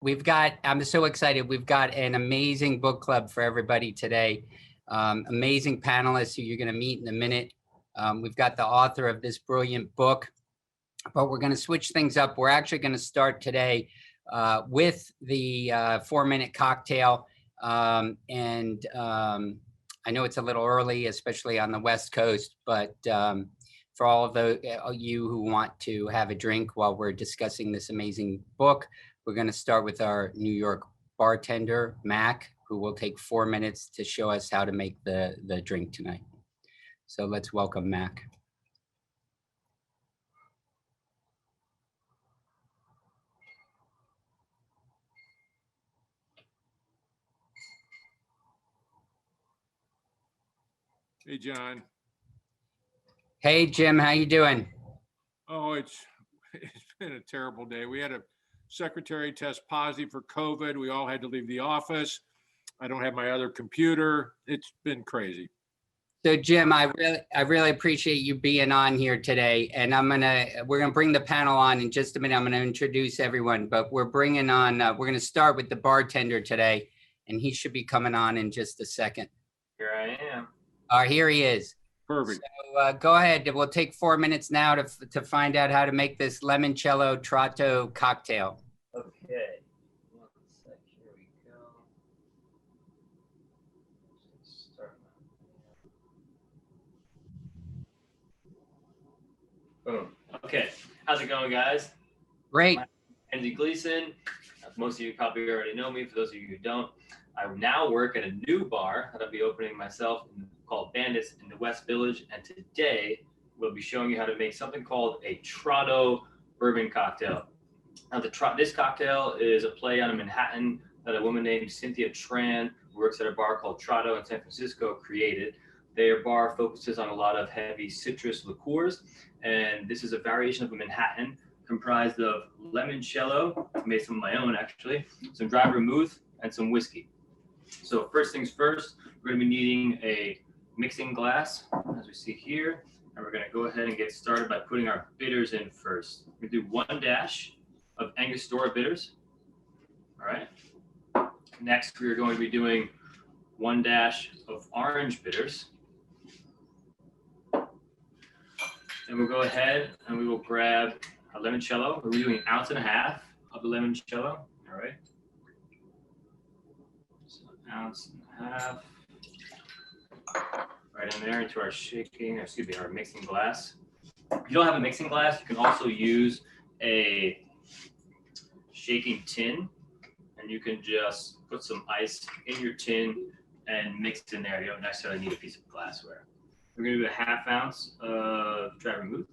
I'm so excited. We've got an amazing book club for everybody today. Amazing panelists who you're going to meet in a minute. We've got the author of this brilliant book, but we're going to switch things up. We're actually going to start today with the 4-minute cocktail. I know it's a little early, especially on the West Coast, but for all of you who want to have a drink while we're discussing this amazing book, we're going to start with our New York bartender, Mac, who will take 4 minutes to show us how to make the drink tonight. So let's welcome Mac. Hey, John. Hey, Jim, how you doing? Oh, it's been a terrible day. We had a secretary test positive for COVID. We all had to leave the office. I don't have my other computer. It's been crazy. So, Jim, I really appreciate you being on here today. And we're gonna bring the panel on in just a minute. I'm gonna introduce everyone, but we're bringing on. We're gonna start with the bartender today, and he should be coming on in just a second. Here I am. Here he is. Perfect. So go ahead. We'll take 4 minutes now to find out how to make this limoncello Trotto cocktail. Okay. 1 sec. Here we go. Start. Boom. Okay. How's it going, guys? Great. Andy Gleason. Most of you probably already know me. For those of you who don't, I now work at a new bar that I'll be opening myself called Bandits in the West Village. And today we'll be showing you how to make something called a Trotto bourbon cocktail. Now, this cocktail is a play on a Manhattan that a woman named Cynthia Tran, who works at a bar called Trotto in San Francisco, created. Their bar focuses on a lot of heavy citrus liqueurs, and this is a variation of a Manhattan comprised of limoncello, I made some of my own actually, some dry vermouth, and some whiskey. So first things first, we're going to be needing a mixing glass, as we see here, and we're going to go ahead and get started by putting our bitters in first. We're going to do 1 dash of Angostura bitters. All right. Next, we are going to be doing 1 dash of orange bitters. And we'll go ahead and we will grab a limoncello. We're doing 1.5 ounces of the limoncello. All right. So 1.5 ounces. Right in there into our our mixing glass. If you don't have a mixing glass, you can also use a shaking tin, and you can just put some ice in your tin and mix it in there. You don't necessarily need a piece of glassware. We're going to do 1/2 ounce of dry vermouth.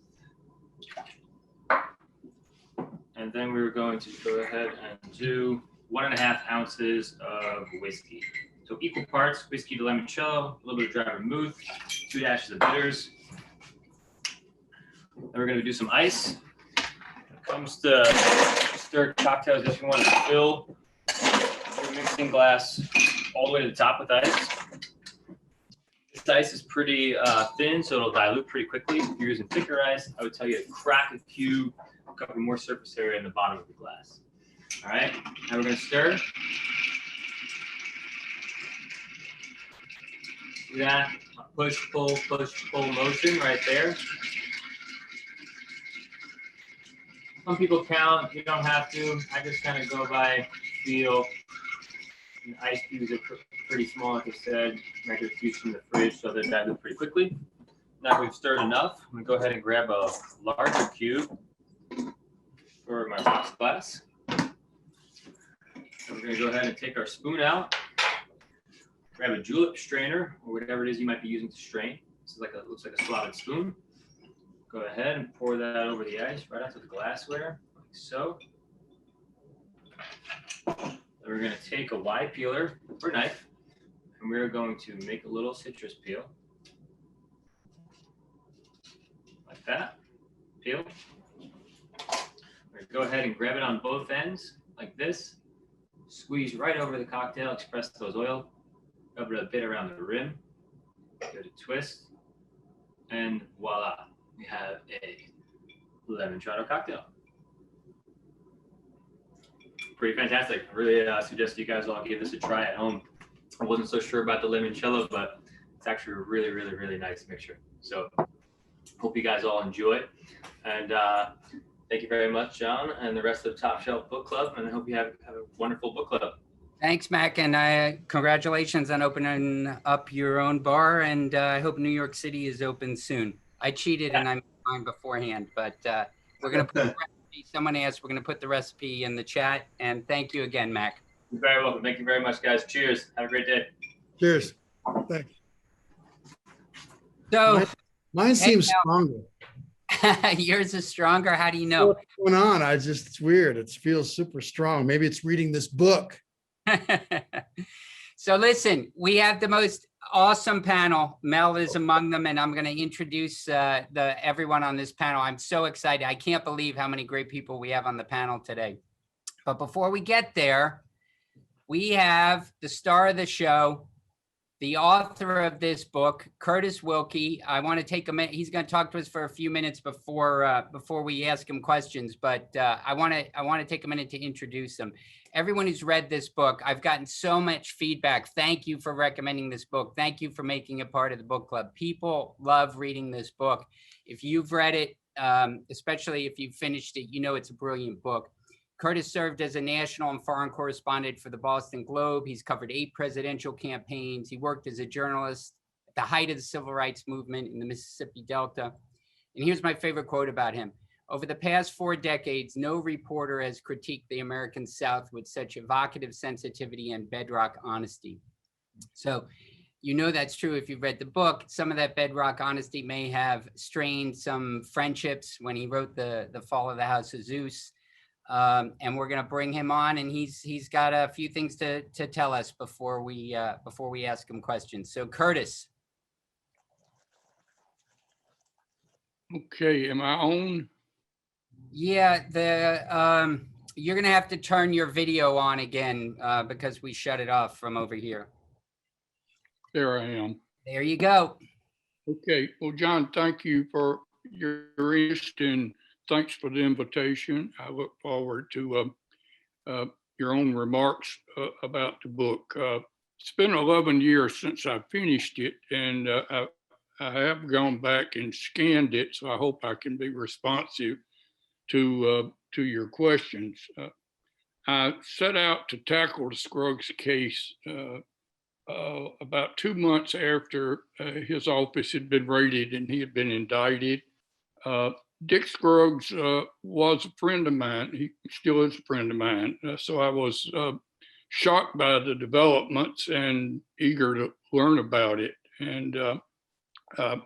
And then we're going to go ahead and do 1.5 ounces of whiskey. So equal parts, whiskey to limoncello, a little bit of dry vermouth, 2 dashes of bitters. Then we're going to do some ice. When it comes to stirred cocktails, if you want to fill your mixing glass all the way to the top with ice. This ice is pretty thin, so it'll dilute pretty quickly. If you're using thicker ice, I would tell you to crack a cube, cover more surface area in the bottom of the glass. All right, now we're going to stir. See that? Push, pull motion right there. Some people count, you don't have to. I just kind of go by feel. And ice cubes are pretty small, like I said. Regular cubes from the fridge, so they dilute pretty quickly. Now we've stirred enough. I'm gonna go ahead and grab a larger cube for my rocks glass. So we're gonna go ahead and take our spoon out. Grab a julep strainer or whatever it is you might be using to strain. This is looks like a slotted spoon. Go ahead and pour that over the ice right onto the glassware, like so. Then we're going to take a Y peeler or knife, and we're going to make a little citrus peel. Like that. Peel. We're going to go ahead and grab it on both ends, like this. Squeeze right over the cocktail, express those oil. Rub it a bit around the rim. Give it a twist. And voila, we have a lemon Trotto cocktail. pretty fantastic. I really suggest you guys all give this a try at home. I wasn't so sure about the limoncello, but it's actually a really, really, really nice mixture. So hope you guys all enjoy it. And thank you very much, John, and the rest of the Top Shelf Book Club. And I hope you have a wonderful book club. Thanks, Mac, and congratulations on opening up your own bar, and I hope New York City is open soon. I cheated and I made mine beforehand, but we're going to put the recipe, someone asked, we're going to put the recipe in the chat, and thank you again, Mac. You're very welcome. Thank you very much, guys. Cheers. Have a great day. Cheers. Thanks. So Mine seems stronger. yours is stronger. How do you know? What's going on? It's weird. It feels super strong. Maybe it's reading this book. So listen, we have the most awesome panel. Mel is among them, and I'm going to introduce everyone on this panel. I'm so excited. I can't believe how many great people we have on the panel today. But before we get there, we have the star of the show, the author of this book, Curtis Wilkie. I want to take a minute. He's going to talk to us for a few minutes before we ask him questions. But I want to take a minute to introduce him. Everyone who's read this book, I've gotten so much feedback. Thank you for recommending this book. Thank you for making it part of the book club. People love reading this book. If you've read it, especially if you've finished it, you know it's a brilliant book. Curtis served as a national and foreign correspondent for the Boston Globe. He's covered 8 presidential campaigns. He worked as a journalist at the height of the civil rights movement in the Mississippi Delta. And here's my favorite quote about him. Over the past 4 decades, no reporter has critiqued the American South with such evocative sensitivity and bedrock honesty. So you know that's true if you've read the book. Some of that bedrock honesty may have strained some friendships when he wrote the Fall of the House of Zeus. And we're going to bring him on, and he's got a few things to tell us before we ask him questions. So Curtis. Okay, am I on? Yeah, you're going to have to turn your video on again because we shut it off from over here. There I am. There you go. Okay, well, John, thank you for your interest and thanks for the invitation. I look forward to your own remarks about the book. It's been 11 years since I finished it, and I have gone back and scanned it, so I hope I can be responsive to your questions. I set out to tackle the Scruggs case about 2 months after his office had been raided and he had been indicted. Dick Scruggs was a friend of mine. He still is a friend of mine. So I was shocked by the developments and eager to learn about it. And I'm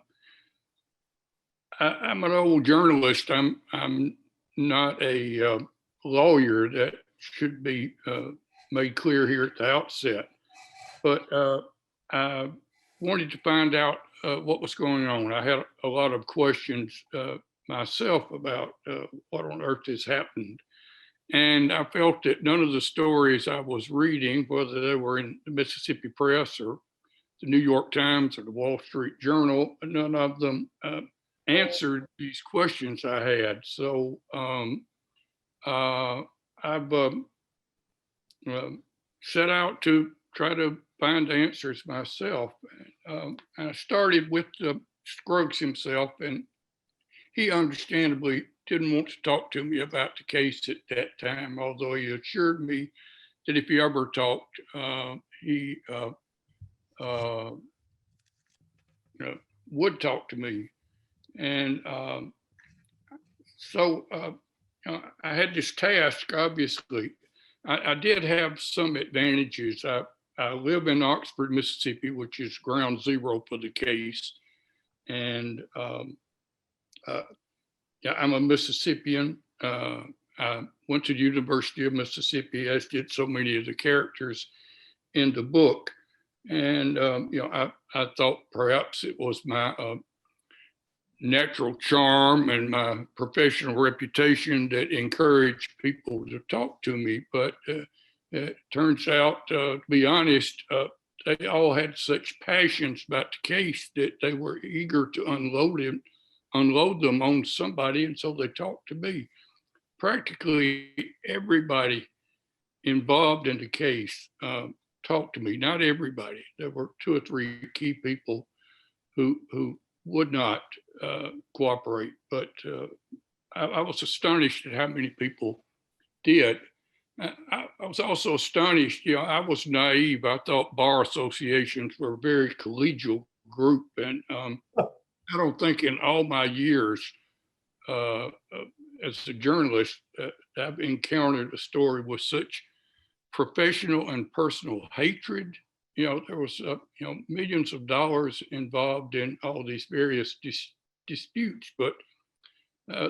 an old journalist. I'm not a lawyer. That should be made clear here at the outset. But I wanted to find out what was going on. I had a lot of questions myself about what on earth has happened. And I felt that none of the stories I was reading, whether they were in the Mississippi Press or the New York Times or the Wall Street Journal, none of them answered these questions I had. So I've set out to try to find answers myself. I started with Scruggs himself, and he understandably didn't want to talk to me about the case at that time, although he assured me that if he ever talked, he would talk to me. And so I had this task, obviously. I did have some advantages. I live in Oxford, Mississippi, which is ground zero for the case. And yeah, I'm a Mississippian. I went to the University of Mississippi, as did so many of the characters in the book. And I thought perhaps it was my natural charm and my professional reputation that encouraged people to talk to me. But it turns out, to be honest, they all had such passions about the case that they were eager to unload them on somebody, and so they talked to me. Practically everybody involved in the case talked to me. Not everybody. There were 2 or 3 key people who would not cooperate, but I was astonished at how many people did. I was also astonished, I was naive. I thought bar associations were a very collegial group. And I don't think in all my years as a journalist, I've encountered a story with such professional and personal hatred. There was, millions of dollars involved in all these various disputes, but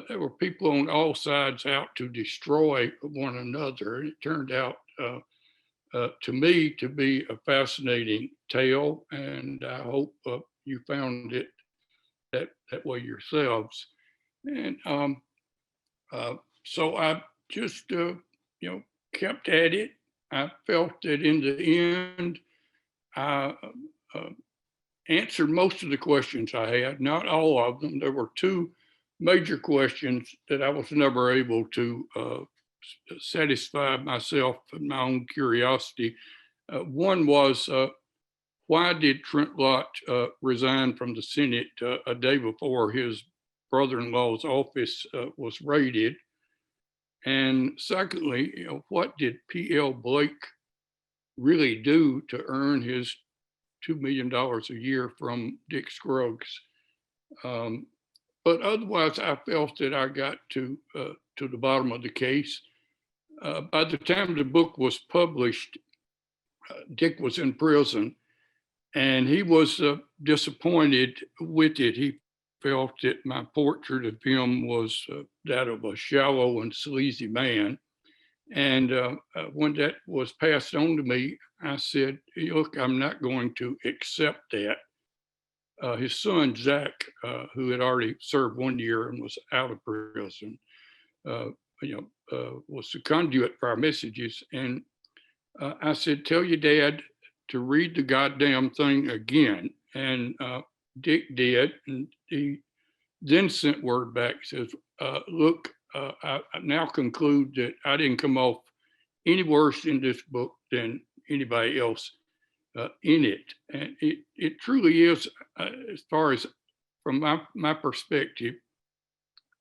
there were people on all sides out to destroy one another. And it turned out to me to be a fascinating tale, and I hope you found it that way yourselves. And so I just, kept at it. I felt that in the end, I answered most of the questions I had, not all of them. There were 2 major questions that I was never able to satisfy myself and my own curiosity. One was, why did Trent Lott resign from the Senate a day before his brother-in-law's office was raided? And secondly, what did P.L. Blake really do to earn his $2 million a year from Dick Scruggs? But otherwise, I felt that I got to the bottom of the case. By the time the book was published, Dick was in prison, and he was disappointed with it. He felt that my portrait of him was that of a shallow and sleazy man. And when that was passed on to me, I said, look, I'm not going to accept that. His son, Zach, who had already served 1 year and was out of prison, was the conduit for our messages. And I said, tell your dad to read the goddamn thing again. And Dick did. And he then sent word back, says, look, I now conclude that I didn't come off any worse in this book than anybody else in it. And it truly is, as far as from my perspective,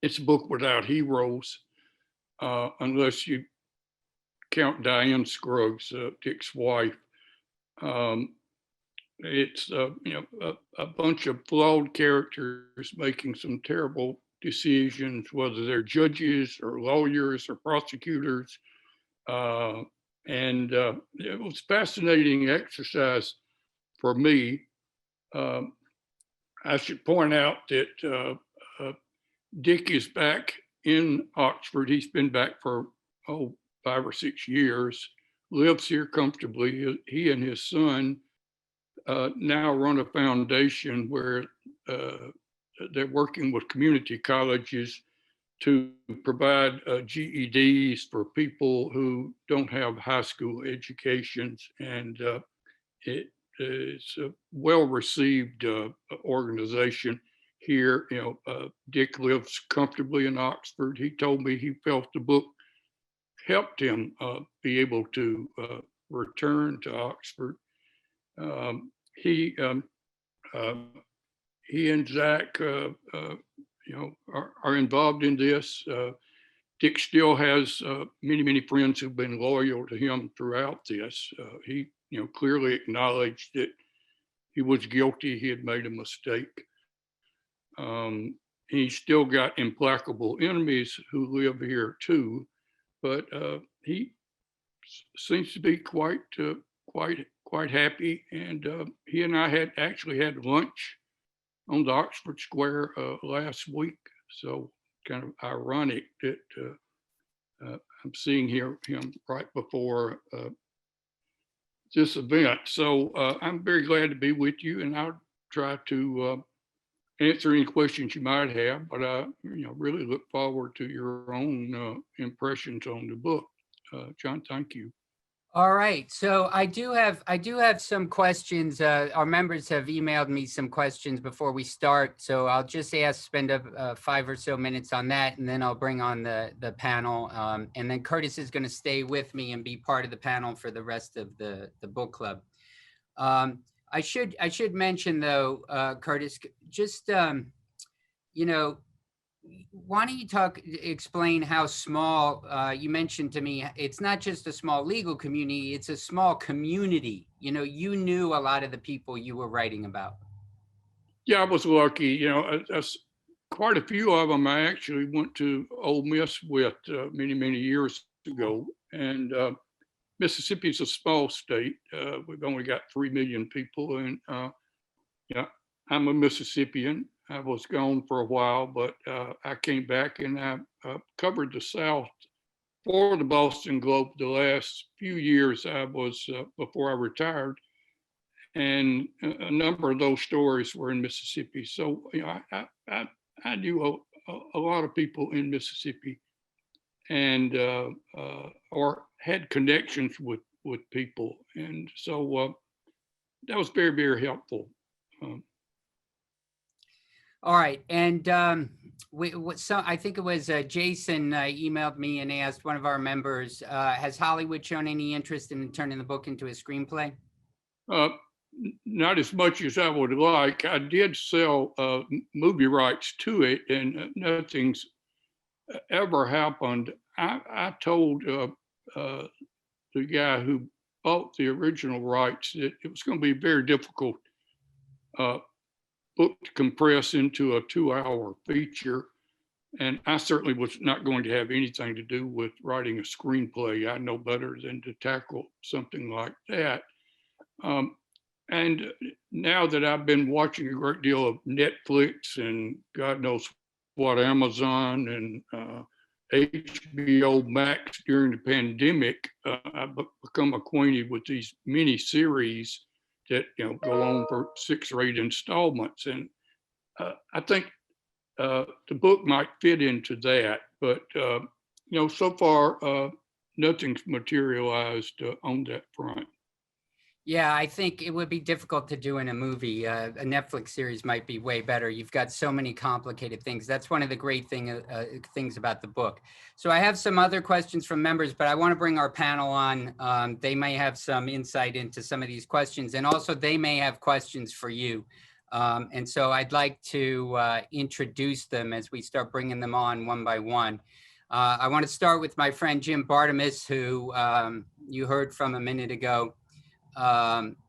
it's a book without heroes, unless you count Diane Scruggs, Dick's wife. It's a bunch of flawed characters making some terrible decisions, whether they're judges or lawyers or prosecutors. And it was a fascinating exercise for me. I should point out that Dick is back in Oxford. He's been back for 5 or 6 years, lives here comfortably. He and his son now run a foundation where they're working with community colleges to provide GEDs for people who don't have high school educations. And it's a well-received organization here. Dick lives comfortably in Oxford. He told me he felt the book helped him be able to return to Oxford. He and Zach, are involved in this. Dick still has many friends who've been loyal to him throughout this. He, clearly acknowledged that he was guilty. He had made a mistake. He's still got implacable enemies who live here too, but he seems to be quite happy. And he and I had actually had lunch on the Oxford Square last week. So kind of ironic that I'm seeing him right before this event. So I'm very glad to be with you, and I'll try to answer any questions you might have, but I really look forward to your own impressions on the book. John, thank you. All right, so I do have some questions. Our members have emailed me some questions before we start, so I'll just spend 5 or so minutes on that, and then I'll bring on the panel. And then Curtis is going to stay with me and be part of the panel for the rest of the book club. I should mention though, Curtis, just you know, why don't you explain how small, you mentioned to me, it's not just a small legal community, it's a small community. You knew a lot of the people you were writing about. Yeah, I was lucky. Quite a few of them I actually went to Ole Miss with many, many years ago. And Mississippi's a small state. We've only got 3 million people. And yeah, I'm a Mississippian. I was gone for a while, but I came back and I covered the South for the Boston Globe the last few years I was before I retired. And a number of those stories were in Mississippi. So I knew a lot of people in Mississippi, and or had connections with people, and so that was very, very helpful. All right, and I think it was Jason emailed me and asked, one of our members, has Hollywood shown any interest in turning the book into a screenplay? Not as much as I would like. I did sell movie rights to it, and nothing's ever happened. I told the guy who bought the original rights that it was going to be very difficult book to compress into a 2-hour feature. And I certainly was not going to have anything to do with writing a screenplay. I know better than to tackle something like that. And now that I've been watching a great deal of Netflix and God knows what, Amazon and HBO Max during the pandemic, I've become acquainted with these mini series that go on for 6 or 8 installments. And I think the book might fit into that, but so far nothing's materialized on that front. Yeah, I think it would be difficult to do in a movie. A Netflix series might be way better. You've got so many complicated things. That's one of the great things about the book. So I have some other questions from members, but I want to bring our panel on. They may have some insight into some of these questions, and also they may have questions for you. And so I'd like to introduce them as we start bringing them on one by one. I want to start with my friend Jim Bartemus, who you heard from a minute ago.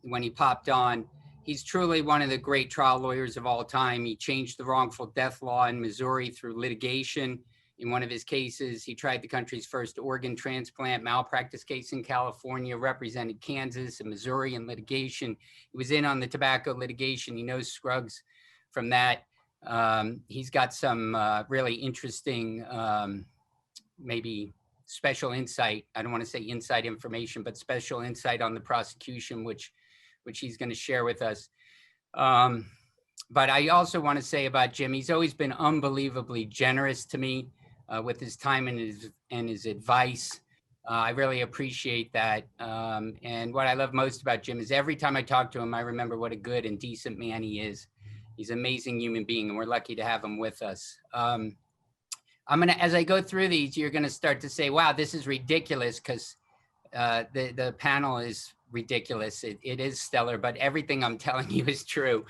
When he popped on. He's truly one of the great trial lawyers of all time. He changed the wrongful death law in Missouri through litigation. In one of his cases, he tried the country's first organ transplant malpractice case in California, represented Kansas and Missouri in litigation. He was in on the tobacco litigation. He knows Scruggs from that. He's got some really interesting, maybe special insight. I don't want to say inside information, but special insight on the prosecution, which he's going to share with us. But I also want to say about Jim, he's always been unbelievably generous to me with his time and his advice. I really appreciate that. And what I love most about Jim is every time I talk to him, I remember what a good and decent man he is. He's an amazing human being, and we're lucky to have him with us. As I go through these, you're gonna start to say, wow, this is ridiculous, because the panel is ridiculous. It is stellar, but everything I'm telling you is true.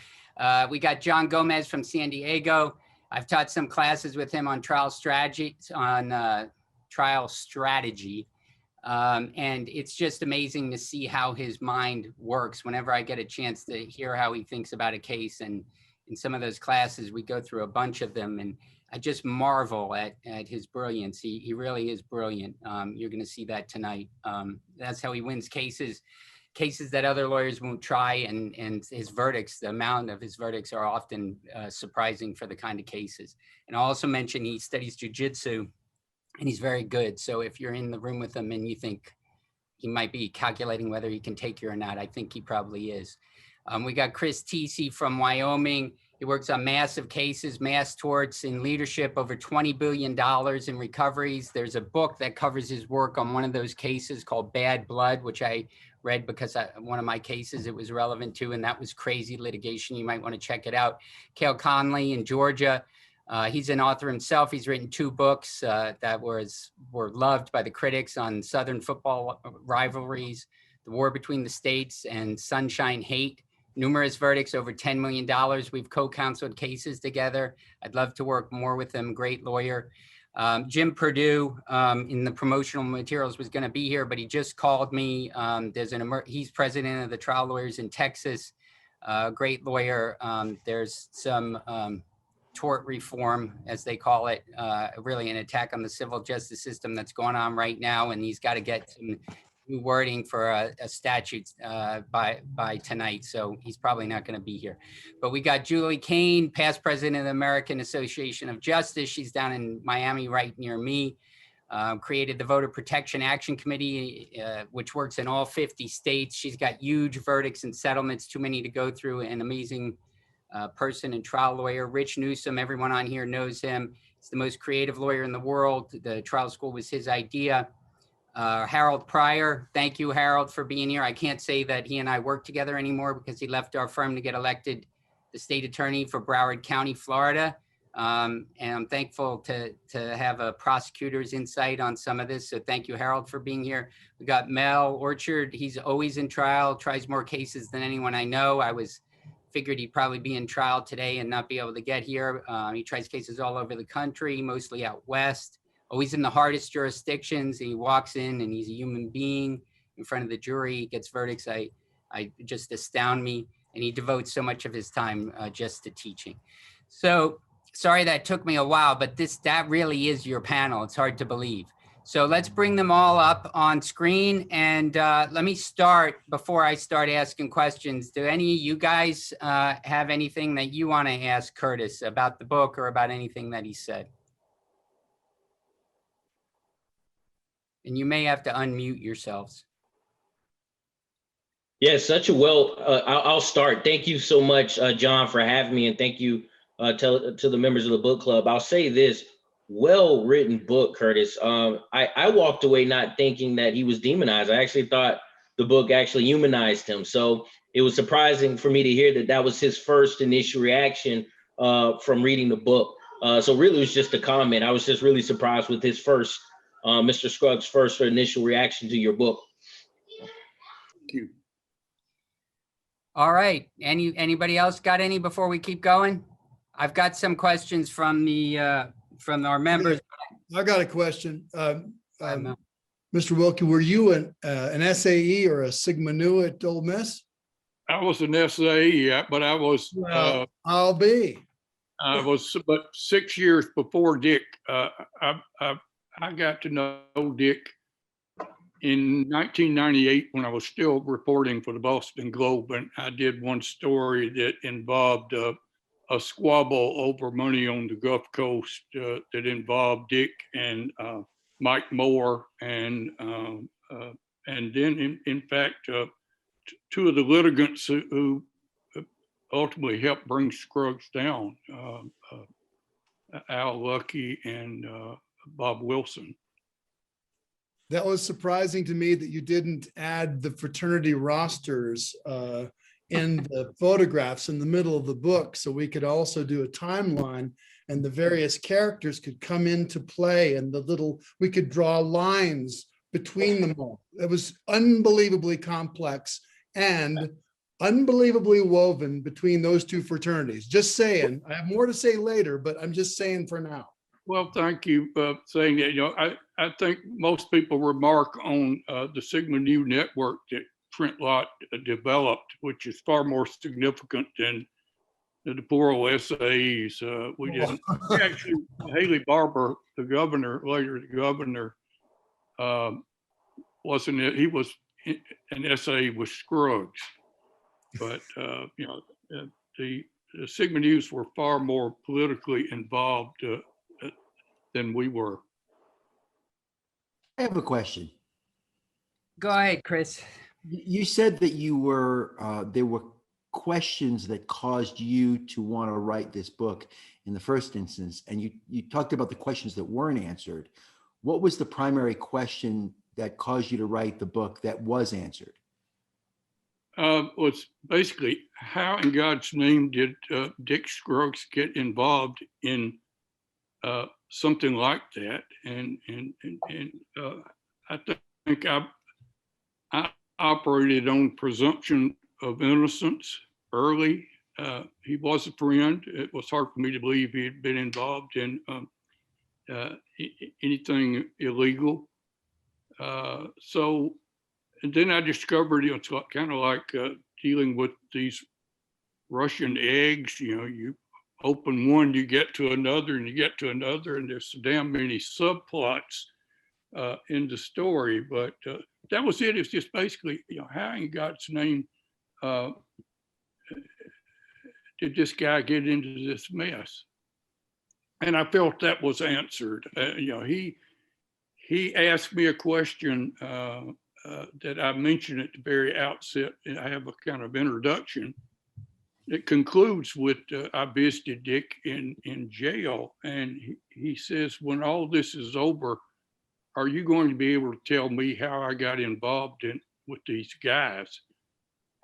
We got John Gomez from San Diego. I've taught some classes with him on trial strategy, and it's just amazing to see how his mind works whenever I get a chance to hear how he thinks about a case. And in some of those classes, we go through a bunch of them, and I just marvel at his brilliance. He really is brilliant. You're going to see that tonight. That's how he wins cases that other lawyers won't try. And his verdicts, the amount of his verdicts are often surprising for the kind of cases. And I'll also mention he studies jujitsu, and he's very good. So if you're in the room with him and you think he might be calculating whether he can take you or not, I think he probably is. We got Chris Teasy from Wyoming. He works on massive cases, mass torts in leadership, over $20 billion in recoveries. There's a book that covers his work on one of those cases called Bad Blood, which I read because one of my cases it was relevant to, and that was crazy litigation. You might want to check it out. Cale Conley in Georgia. He's an author himself. He's written 2 books that were loved by the critics on Southern football rivalries, The War Between the States, and Sunshine Hate. Numerous verdicts, over $10 million. We've co-counseled cases together. I'd love to work more with him. Great lawyer. Jim Perdue in the promotional materials was going to be here, but he just called me. He's president of the trial lawyers in Texas. Great lawyer. There's some tort reform, as they call it, really an attack on the civil justice system that's going on right now, and he's got to get some new wording for a statute by tonight, so he's probably not going to be here. But we got Julie Kane, past president of the American Association of Justice. She's down in Miami, right near me. Created the Voter Protection Action Committee, which works in all 50 states. She's got huge verdicts and settlements, too many to go through. An amazing person and trial lawyer. Rich Newsom, everyone on here knows him. He's the most creative lawyer in the world. The trial school was his idea. Harold Pryor, thank you, Harold, for being here. I can't say that he and I work together anymore because he left our firm to get elected the state attorney for Broward County, Florida. And I'm thankful to have a prosecutor's insight on some of this. So thank you, Harold, for being here. We got Mel Orchard. He's always in trial, tries more cases than anyone I know. Figured he'd probably be in trial today and not be able to get here. He tries cases all over the country, mostly out west. Always in the hardest jurisdictions. He walks in and he's a human being in front of the jury. He gets verdicts. I just astound me. And he devotes so much of his time just to teaching. So sorry that took me a while, but that really is your panel. It's hard to believe. So let's bring them all up on screen. And let me start, before I start asking questions, do any of you guys have anything that you want to ask Curtis about the book or about anything that he said? And you may have to unmute yourselves. Yeah, such a I'll start. Thank you so much, John, for having me. And thank you to the members of the book club. I'll say this, well-written book, Curtis. I walked away not thinking that he was demonized. I actually thought the book actually humanized him. So it was surprising for me to hear that was his first initial reaction from reading the book. So really it was just a comment. I was just really surprised with his Mr. Scruggs' first initial reaction to your book. Thank you. All right. Anybody else got any before we keep going? I've got some questions from our members. I got a question. Mr. Wilkie, were you an SAE or a Sigma Nu at Ole Miss? I was an SAE, but I was. Well, I'll be. I was about 6 years before Dick. I got to know Dick in 1998 when I was still reporting for the Boston Globe, and I did one story that involved a squabble over money on the Gulf Coast that involved Dick and Mike Moore, and then in fact 2 of the litigants who ultimately helped bring Scruggs down, Al Luckey and Bob Wilson. That was surprising to me that you didn't add the fraternity rosters in the photographs in the middle of the book, so we could also do a timeline and the various characters could come into play, and we could draw lines between them all. It was unbelievably complex and unbelievably woven between those 2 fraternities. Just saying. I have more to say later, but I'm just saying for now. Well, thank you for saying that. I think most people remark on the Sigma Nu network that Trent Lott developed, which is far more significant than the poor old SAEs. We didn't. Actually, Haley Barbour, the governor, wasn't it? He was an SAE with Scruggs, but the Sigma Nus were far more politically involved than we were. I have a question. Go ahead, Chris. You said that you were there were questions that caused you to want to write this book in the first instance? And you talked about the questions that weren't answered. What was the primary question that caused you to write the book that was answered? Was basically, how in God's name did Dick Scruggs get involved in something like that? And I think I operated on presumption of innocence early. He was a friend. It was hard for me to believe he had been involved in anything illegal. And then I discovered it's kind of like dealing with these Russian eggs. You know, you open one, you get to another, and you get to another, and there's so damn many subplots in the story. But that was it. It's just basically, you know, how in God's name did this guy get into this mess? And I felt that was answered. You know, he asked me a question that I mentioned at the very outset. I have a kind of introduction. It concludes with, I visited Dick in jail, and he says, when all this is over, are you going to be able to tell me how I got involved with these guys?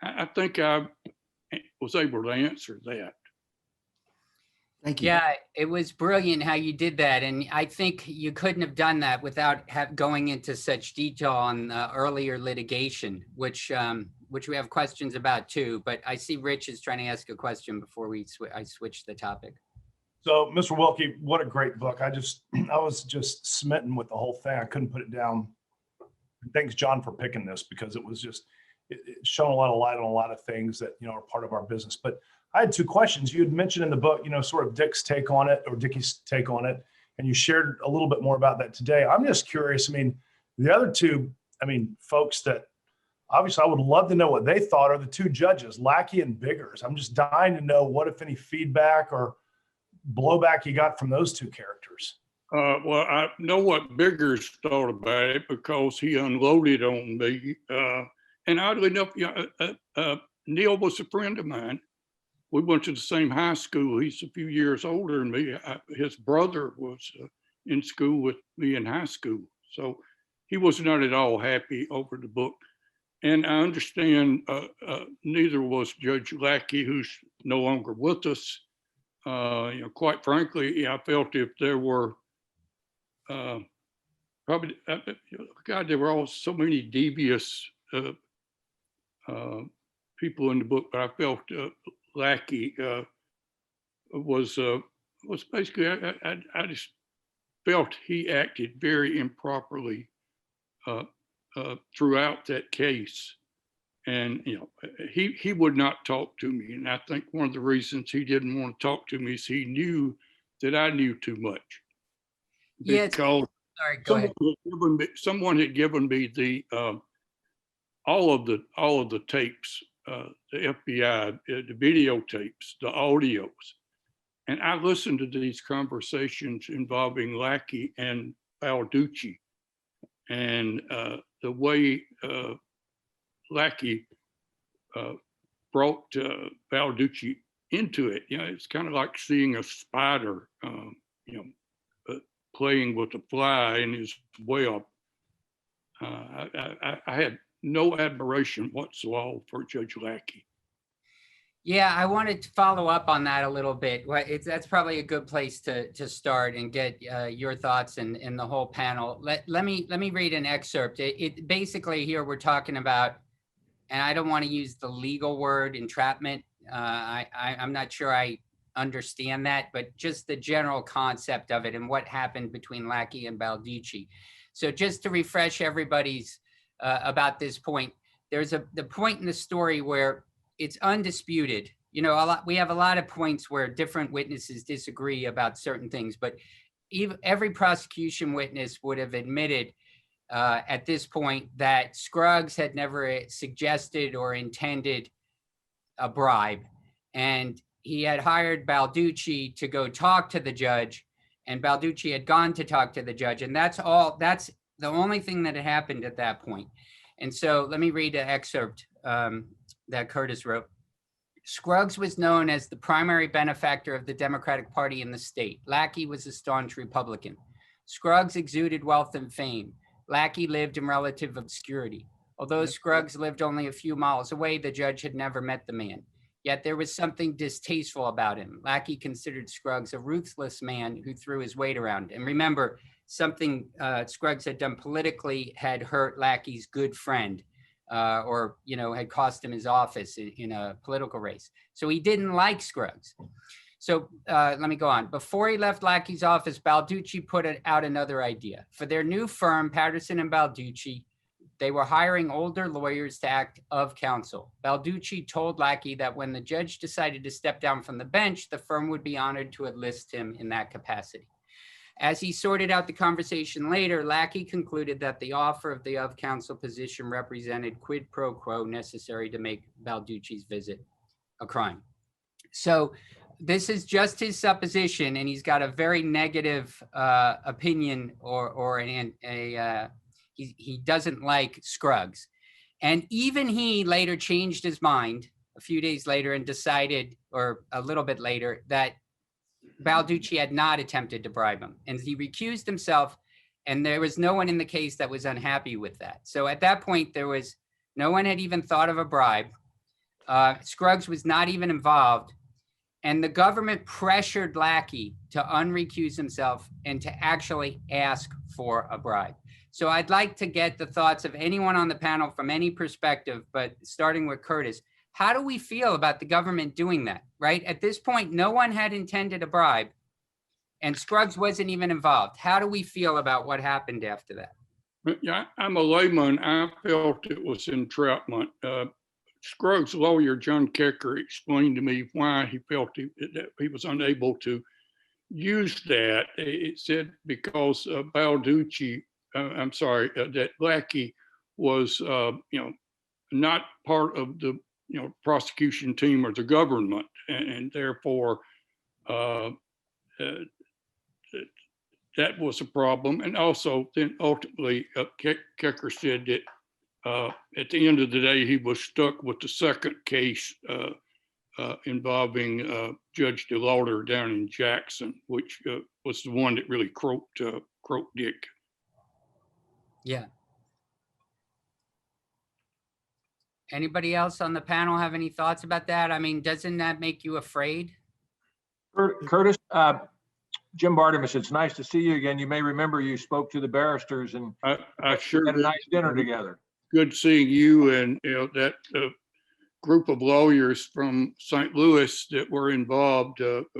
I think I was able to answer that. Thank you. Yeah, it was brilliant how you did that. And I think you couldn't have done that without going into such detail on earlier litigation, which we have questions about too. But I see Rich is trying to ask a question before I switch the topic. So, Mr. Wilkie, what a great book. I was just smitten with the whole thing. I couldn't put it down. Thanks, John, for picking this, because it was just, it shone a lot of light on a lot of things that, you know, are part of our business. But I had two questions. You had mentioned in the book, you know, sort of Dick's take on it, or Dickie's take on it, and you shared a little bit more about that today. I'm just curious. I mean, the other two, folks that obviously I would love to know what they thought are the two judges, Lackey and Biggers. I'm just dying to know what, if any, feedback or blowback you got from those two characters. Well, I know what Biggers thought about it because he unloaded on me. And oddly enough, Neil was a friend of mine. We went to the same high school. He's a few years older than me. His brother was in school with me in high school. So he was not at all happy over the book. And I understand neither was Judge Lackey, who's no longer with us. You know, quite frankly, I felt if there were probably, God, there were all so many devious people in the book, but I felt Lackey was basically, I just felt he acted very improperly throughout that case. And, you know, he would not talk to me. And I think one of the reasons he didn't want to talk to me is he knew that I knew too much. Yeah, because sorry, go ahead. Someone had given me the all of the tapes, the FBI, the videotapes, the audios. And I listened to these conversations involving Lackey and Balducci, and the way Lackey brought Balducci into it. You know, it's kind of like seeing a spider, you know, playing with a fly in his web. I had no admiration whatsoever for Judge Lackey. Yeah, I wanted to follow up on that a little bit. That's probably a good place to start and get your thoughts and the whole panel. Let me read an excerpt. It basically, here we're talking about, and I don't want to use the legal word entrapment. I'm not sure I understand that, but just the general concept of it and what happened between Lackey and Balducci. So just to refresh everybody's about this point, there's the point in the story where it's undisputed. You know, we have a lot of points where different witnesses disagree about certain things, but every prosecution witness would have admitted at this point that Scruggs had never suggested or intended a bribe. And he had hired Balducci to go talk to the judge, and Balducci had gone to talk to the judge. And that's the only thing that had happened at that point. And so let me read an excerpt that Curtis wrote. Scruggs was known as the primary benefactor of the Democratic Party in the state. Lackey was a staunch Republican. Scruggs exuded wealth and fame. Lackey lived in relative obscurity. Although Scruggs lived only a few miles away, the judge had never met the man. Yet there was something distasteful about him. Lackey considered Scruggs a ruthless man who threw his weight around. And remember, something Scruggs had done politically had hurt Lackey's good friend, or had cost him his office in a political race. So he didn't like Scruggs. So let me go on. Before he left Lackey's office, Balducci put out another idea. For their new firm, Patterson and Balducci, they were hiring older lawyers to act of counsel. Balducci told Lackey that when the judge decided to step down from the bench, the firm would be honored to enlist him in that capacity. As he sorted out the conversation later, Lackey concluded that the offer of the of counsel position represented quid pro quo necessary to make Balducci's visit a crime. So this is just his supposition, and he's got a very negative opinion he doesn't like Scruggs. And even he later changed his mind a few days later and decided, or a little bit later, that Balducci had not attempted to bribe him. And he recused himself, and there was no one in the case that was unhappy with that. So at that point, no one had even thought of a bribe. Scruggs was not even involved. And the government pressured Lackey to unrecuse himself and to actually ask for a bribe. So I'd like to get the thoughts of anyone on the panel from any perspective, but starting with Curtis. How do we feel about the government doing that, right? At this point, no one had intended a bribe, and Scruggs wasn't even involved. How do we feel about what happened after that? Yeah, I'm a layman. I felt it was entrapment. Scruggs' lawyer, John Kecker, explained to me why he felt that he was unable to use that. It said because that Lackey was, not part of the, prosecution team or the government, and therefore that was a problem. And also, then ultimately, Kecker said that at the end of the day, he was stuck with the second case involving Judge DeLauder down in Jackson, which was the one that really croaked Dick. Yeah. Anybody else on the panel have any thoughts about that? I mean, doesn't that make you afraid? Curtis, Jim Bartimus, it's nice to see you again. You may remember you spoke to the barristers and I sure had a nice dinner together. Good seeing you and that group of lawyers from St. Louis that were involved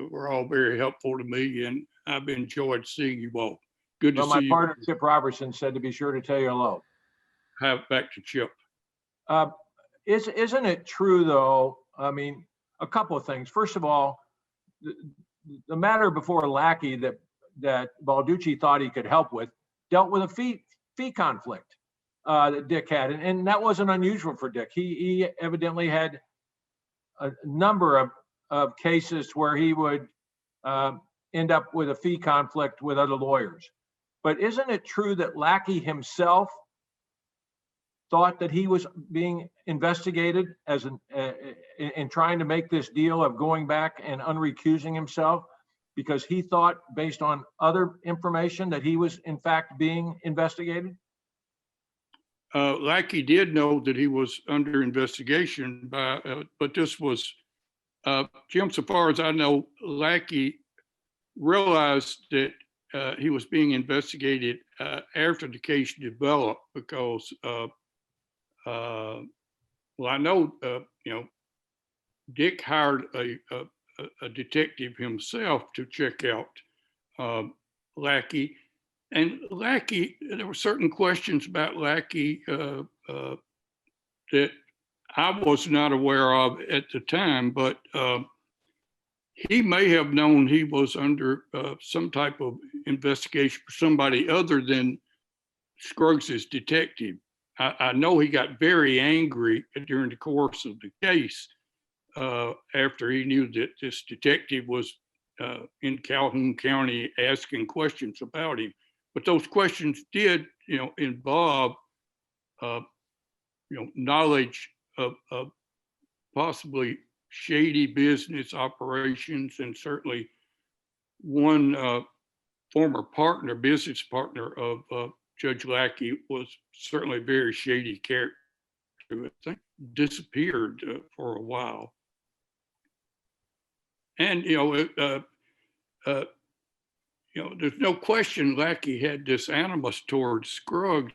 were all very helpful to me, and I've enjoyed seeing you all. Good to see you. My partner, Chip Robertson, said to be sure to tell you hello. Have back to Chip. Isn't it true, though? I mean, a couple of things. First of all, the matter before Lackey that Balducci thought he could help with dealt with a fee conflict that Dick had, and that wasn't unusual for Dick. He evidently had a number of cases where he would end up with a fee conflict with other lawyers. But isn't it true that Lackey himself thought that he was being investigated as in trying to make this deal of going back and unrecusing himself because he thought, based on other information, that he was in fact being investigated? Lackey did know that he was under investigation, but this was, Jim, so far as I know, Lackey realized that he was being investigated after the case developed because, well, I know, Dick hired a detective himself to check out Lackey. And Lackey, there were certain questions about Lackey that I was not aware of at the time, but he may have known he was under some type of investigation for somebody other than Scruggs' detective. I know he got very angry during the course of the case after he knew that this detective was in Calhoun County asking questions about him. But those questions did, involve, knowledge of possibly shady business operations, and certainly one former partner, business partner of Judge Lackey was certainly a very shady character. I think disappeared for a while. And, there's no question Lackey had this animus towards Scruggs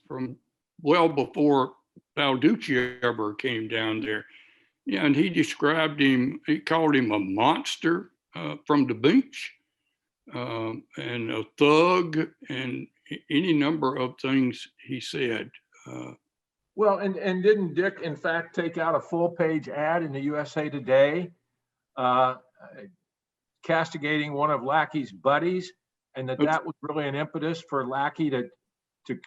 from well before Balducci ever came down there. Yeah, and he described him, he called him a monster from the beach, and a thug, and any number of things he said. Well, and didn't Dick, in fact, take out a full-page ad in the USA Today castigating one of Lackey's buddies, and that was really an impetus for Lackey to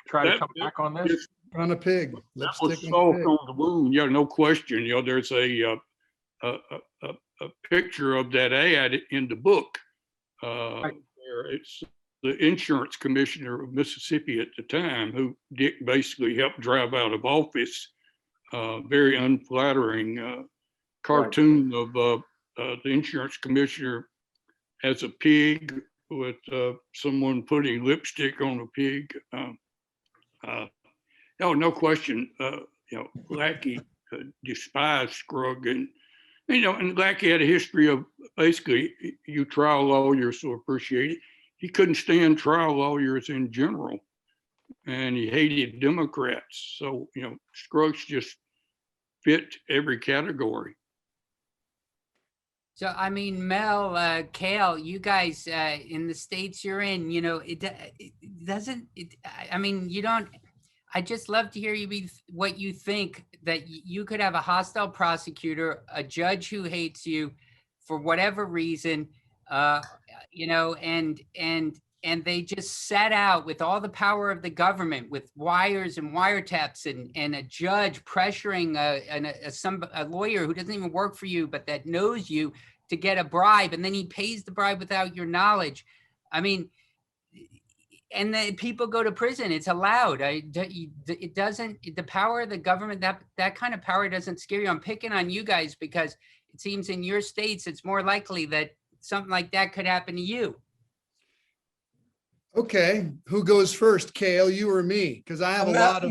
try to come back on this? On a pig. That was salt on the wound. Yeah, no question. There's a picture of that ad in the book. Where it's the insurance commissioner of Mississippi at the time, who Dick basically helped drive out of office. Very unflattering cartoon of the insurance commissioner as a pig with someone putting lipstick on a pig. No question. Lackey despised Scruggs, and Lackey had a history of basically, you trial lawyers will appreciate it. He couldn't stand trial lawyers in general, and he hated Democrats. So, Scruggs just fit every category. So, I mean, Mel, Cale, you guys in the states you're in, I just love to hear what you think, that you could have a hostile prosecutor, a judge who hates you for whatever reason, and they just set out with all the power of the government, with wires and wiretaps, and a judge pressuring a lawyer who doesn't even work for you, but that knows you, to get a bribe, and then he pays the bribe without your knowledge. I mean, and then people go to prison. It's allowed. It doesn't. The power of the government, that kind of power doesn't scare you. I'm picking on you guys because it seems in your states it's more likely that something like that could happen to you. Okay, who goes first, Cale, you or me? Because I have a lot of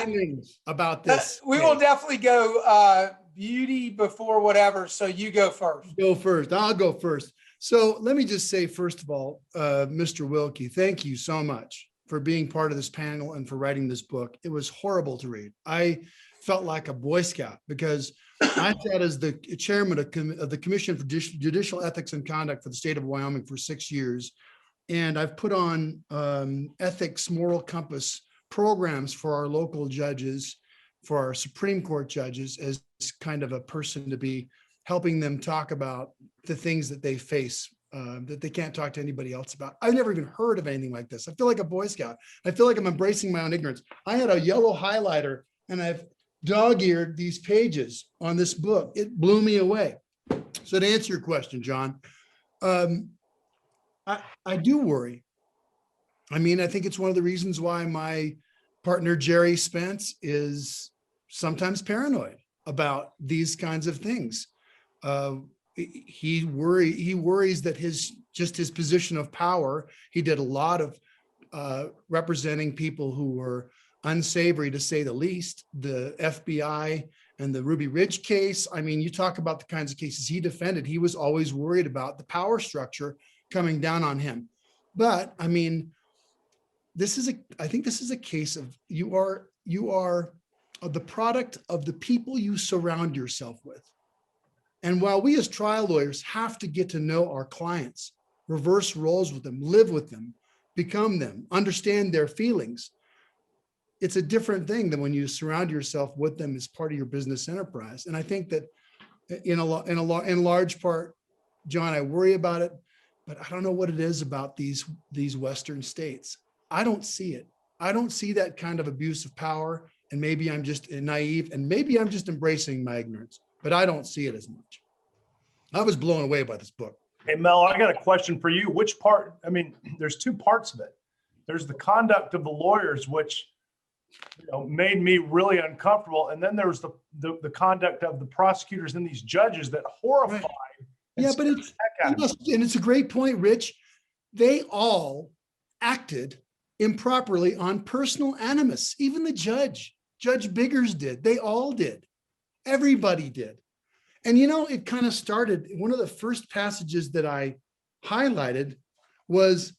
feelings about this. We will definitely go beauty before whatever. So you go first. Go first. I'll go first. So let me just say, first of all, Mr. Wilkie, thank you so much for being part of this panel and for writing this book. It was horrible to read. I felt like a Boy Scout because I sat as the chairman of the Commission for Judicial Ethics and Conduct for the state of Wyoming for 6 years. And I've put on ethics, moral compass programs for our local judges, for our Supreme Court judges, as kind of a person to be helping them talk about the things that they face that they can't talk to anybody else about. I've never even heard of anything like this. I feel like a Boy Scout. I feel like I'm embracing my own ignorance. I had a yellow highlighter and I've dog-eared these pages on this book. It blew me away. So to answer your question, John, I do worry. I mean, I think it's one of the reasons why my partner, Jerry Spence, is sometimes paranoid about these kinds of things. He worries that his position of power, he did a lot of representing people who were unsavory, to say the least. The FBI and the Ruby Ridge case. I mean, you talk about the kinds of cases he defended. He was always worried about the power structure coming down on him. But I mean, I think this is a case of you are the product of the people you surround yourself with. And while we as trial lawyers have to get to know our clients, reverse roles with them, live with them, become them, understand their feelings, it's a different thing than when you surround yourself with them as part of your business enterprise. And I think that in large part, John, I worry about it, but I don't know what it is about these Western states. I don't see it. I don't see that kind of abuse of power. And maybe I'm just naive, and maybe I'm just embracing my ignorance, but I don't see it as much. I was blown away by this book. Hey, Mel, I got a question for you. Which part? I mean, there's two parts of it. There's the conduct of the lawyers, which made me really uncomfortable. And then there was the conduct of the prosecutors and these judges that horrified. and Yeah, but scared it's, the heck out of me. and it's a great point, Rich. They all acted improperly on personal animus. Even the Judge Biggers did. They all did. Everybody did. And it kind of started, one of the first passages that I highlighted was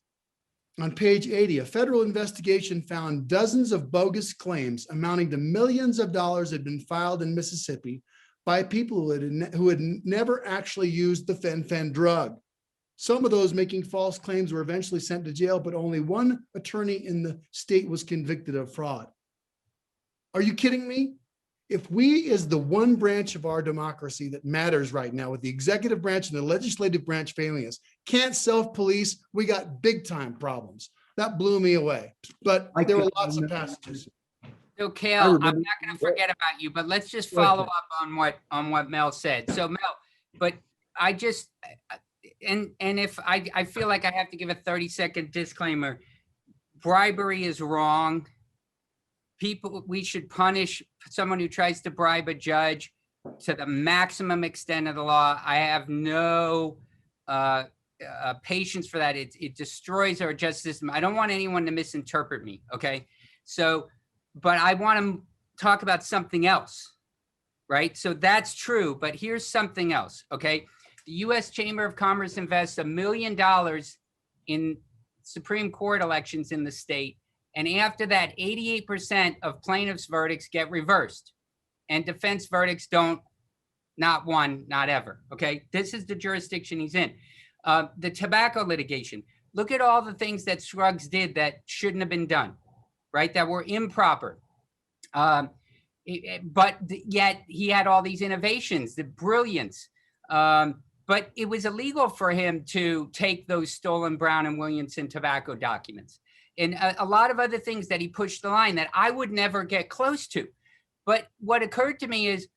on page 80. A federal investigation found dozens of bogus claims amounting to millions of dollars had been filed in Mississippi by people who had never actually used the fen-phen drug. Some of those making false claims were eventually sent to jail, but only one attorney in the state was convicted of fraud. Are you kidding me? If we, as the one branch of our democracy that matters right now, with the executive branch and the legislative branch failing us, can't self-police, we got big time problems. That blew me away. But there were lots of passages. So Cale, I'm not going to forget about you, but let's just follow up on what Mel said. So Mel, but I just, and if I feel like I have to give a 30-second disclaimer, bribery is wrong. We should punish someone who tries to bribe a judge to the maximum extent of the law. I have no patience for that. It destroys our justice system. I don't want anyone to misinterpret me. Okay. So, but I want to talk about something else, right? So that's true, but here's something else. Okay. The U.S. Chamber of Commerce invests $1 million in Supreme Court elections in the state. And after that, 88% of plaintiffs' verdicts get reversed and defense verdicts don't, not one, not ever. Okay. This is the jurisdiction he's in. The tobacco litigation. Look at all the things that Scruggs did that shouldn't have been done, right? That were improper. But yet he had all these innovations, the brilliance. But it was illegal for him to take those stolen Brown and Williamson tobacco documents. And a lot of other things that he pushed the line that I would never get close to. But what occurred to me is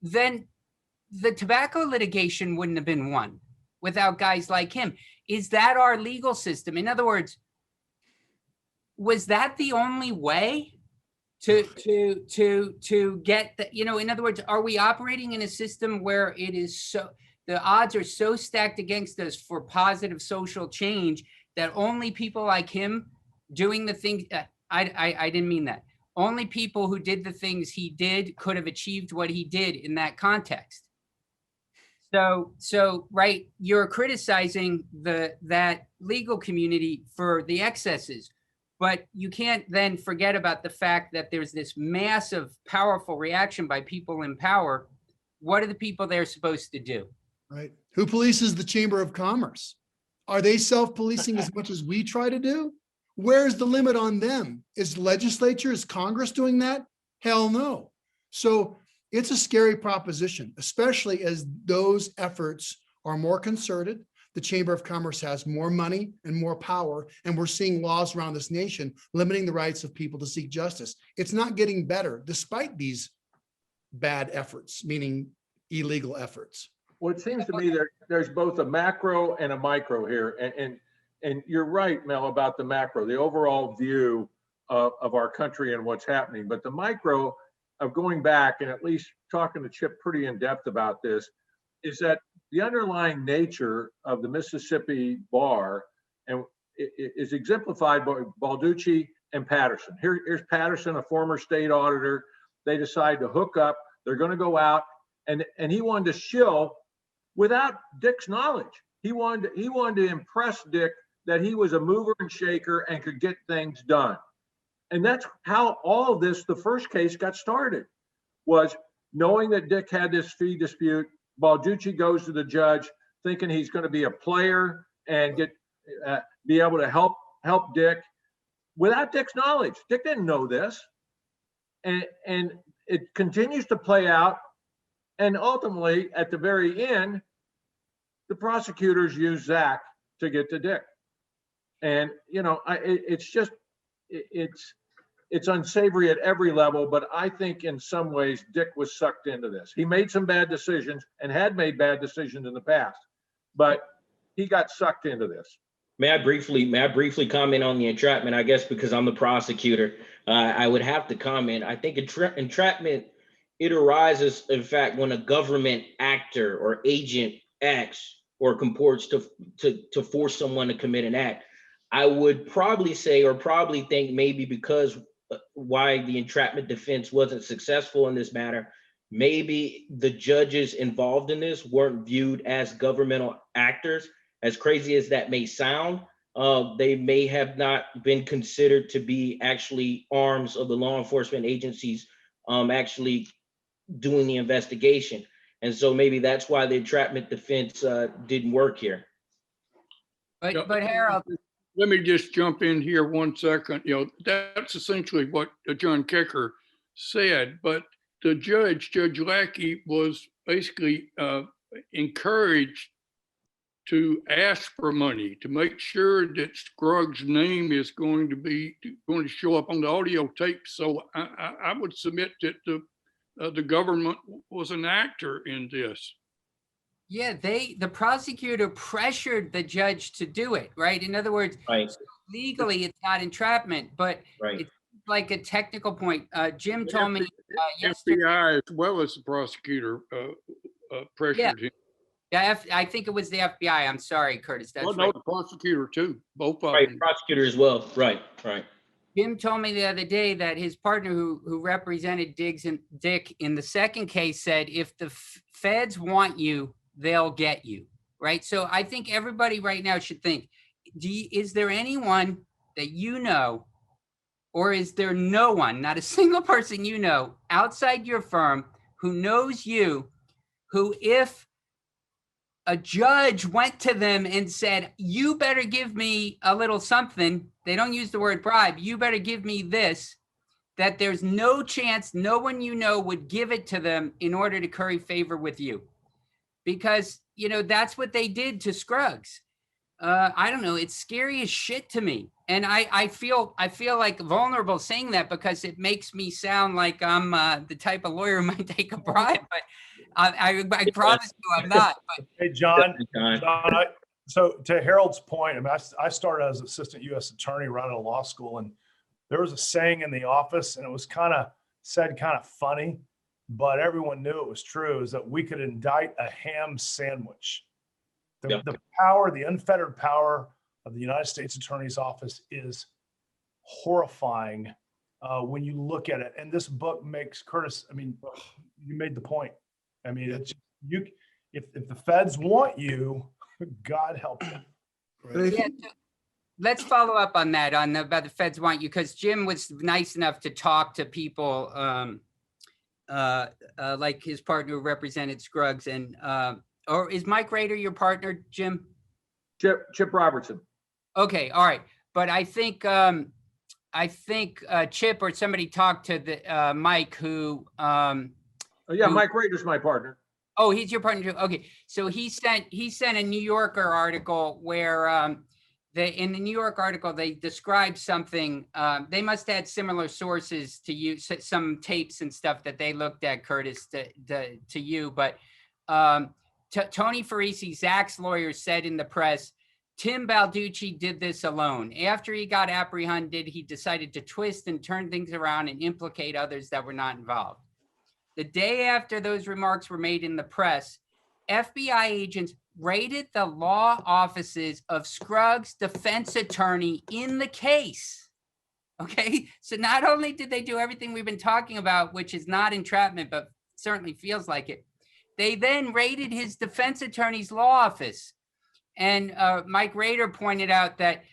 then the tobacco litigation wouldn't have been won without guys like him. Is that our legal system? In other words, was that the only way to get the, in other words, are we operating in a system where it is so, the odds are so stacked against us for positive social change that only people like him doing the things, I didn't mean that. Only people who did the things he did could have achieved what he did in that context. So right, you're criticizing that legal community for the excesses, but you can't then forget about the fact that there's this massive, powerful reaction by people in power. What are the people they're supposed to do? Right. Who polices the Chamber of Commerce? Are they self-policing as much as we try to do? Where's the limit on them? Is legislature, is Congress doing that? Hell no. So it's a scary proposition, especially as those efforts are more concerted. The Chamber of Commerce has more money and more power, and we're seeing laws around this nation limiting the rights of people to seek justice. It's not getting better despite these bad efforts, meaning illegal efforts. Well, it seems to me there's both a macro and a micro here. And you're right, Mel, about the macro, the overall view of our country and what's happening. But the micro of going back and at least talking to Chip pretty in depth about this is that the underlying nature of the Mississippi bar and is exemplified by Balducci and Patterson. Here's Patterson, a former state auditor. They decide to hook up. They're going to go out, and he wanted to shill without Dick's knowledge. He wanted to impress Dick that he was a mover and shaker and could get things done. And that's how all of this, the first case got started, was knowing that Dick had this fee dispute. Balducci goes to the judge thinking he's going to be a player and be able to help Dick without Dick's knowledge. Dick didn't know this. And it continues to play out. And ultimately, at the very end, the prosecutors use Zach to get to Dick. And, it's unsavory at every level, but I think in some ways Dick was sucked into this. He made some bad decisions and had made bad decisions in the past, but he got sucked into this. May I briefly comment on the entrapment? I guess because I'm the prosecutor, I would have to comment. I think entrapment, it arises, in fact, when a government actor or agent acts or comports to force someone to commit an act. I would probably say, or probably think, maybe because why the entrapment defense wasn't successful in this matter, maybe the judges involved in this weren't viewed as governmental actors. As crazy as that may sound, they may have not been considered to be actually arms of the law enforcement agencies actually doing the investigation. And so maybe that's why the entrapment defense didn't work here. But Harold, Let me just jump in here 1 second. That's essentially what John Kicker said, but the Judge Lackey, was basically encouraged to ask for money to make sure that Scruggs' name is going to show up on the audio tape. So I would submit that the government was an actor in this. yeah, the prosecutor pressured the judge to do it, right? In other words, Right. legally it's not entrapment, but Right. it's like a technical point. Jim The told me yesterday. FBI, as well as the prosecutor, pressured him. Yeah, I think it was the FBI. I'm sorry, Curtis. That's Well, right. no, the prosecutor too, both of Right, them. prosecutor as well. Right. Jim told me the other day that his partner who represented Dick in the second case said, if the feds want you, they'll get you, right? So I think everybody right now should think, is there anyone that you know, or is there no one, not a single person you know outside your firm who knows you, who if a judge went to them and said, you better give me a little something, they don't use the word bribe, you better give me this, that there's no chance no one you know would give it to them in order to curry favor with you? Because, that's what they did to Scruggs. I don't know, it's scary as shit to me. And I feel like vulnerable saying that because it makes me sound like I'm the type of lawyer who might take a bribe, but I promise you I'm not. But Hey, John, so to Harold's point, I mean, I started as assistant U.S. attorney right out of law school, and there was a saying in the office, and it was kind of funny, but everyone knew it was true, is that we could indict a ham sandwich. The power, the unfettered power of the United States Attorney's Office is horrifying when you look at it. And this book makes, Curtis, I mean, you made the point. I mean, it's if the feds want you, God help them. Right. yeah, so let's follow up on that, about the feds want you, because Jim was nice enough to talk to people like his partner who represented Scruggs. And or is Mike Rader your partner, Jim? Chip Robertson. Okay, all right. But I think Chip or somebody talked to the Mike who Mike Rader's my partner. Oh, he's your partner too. Okay, so he sent a New Yorker article where in the New York article they described something. They must have had similar sources to you, some tapes and stuff that they looked at, Curtis, to you. But Tony Farisi, Zach's lawyer, said in the press, Tim Balducci did this alone. After he got apprehended, he decided to twist and turn things around and implicate others that were not involved. The day after those remarks were made in the press, FBI agents raided the law offices of Scruggs' defense attorney in the case. Okay, so not only did they do everything we've been talking about, which is not entrapment, but certainly feels like it, they then raided his defense attorney's law office. And Mike Rader pointed out that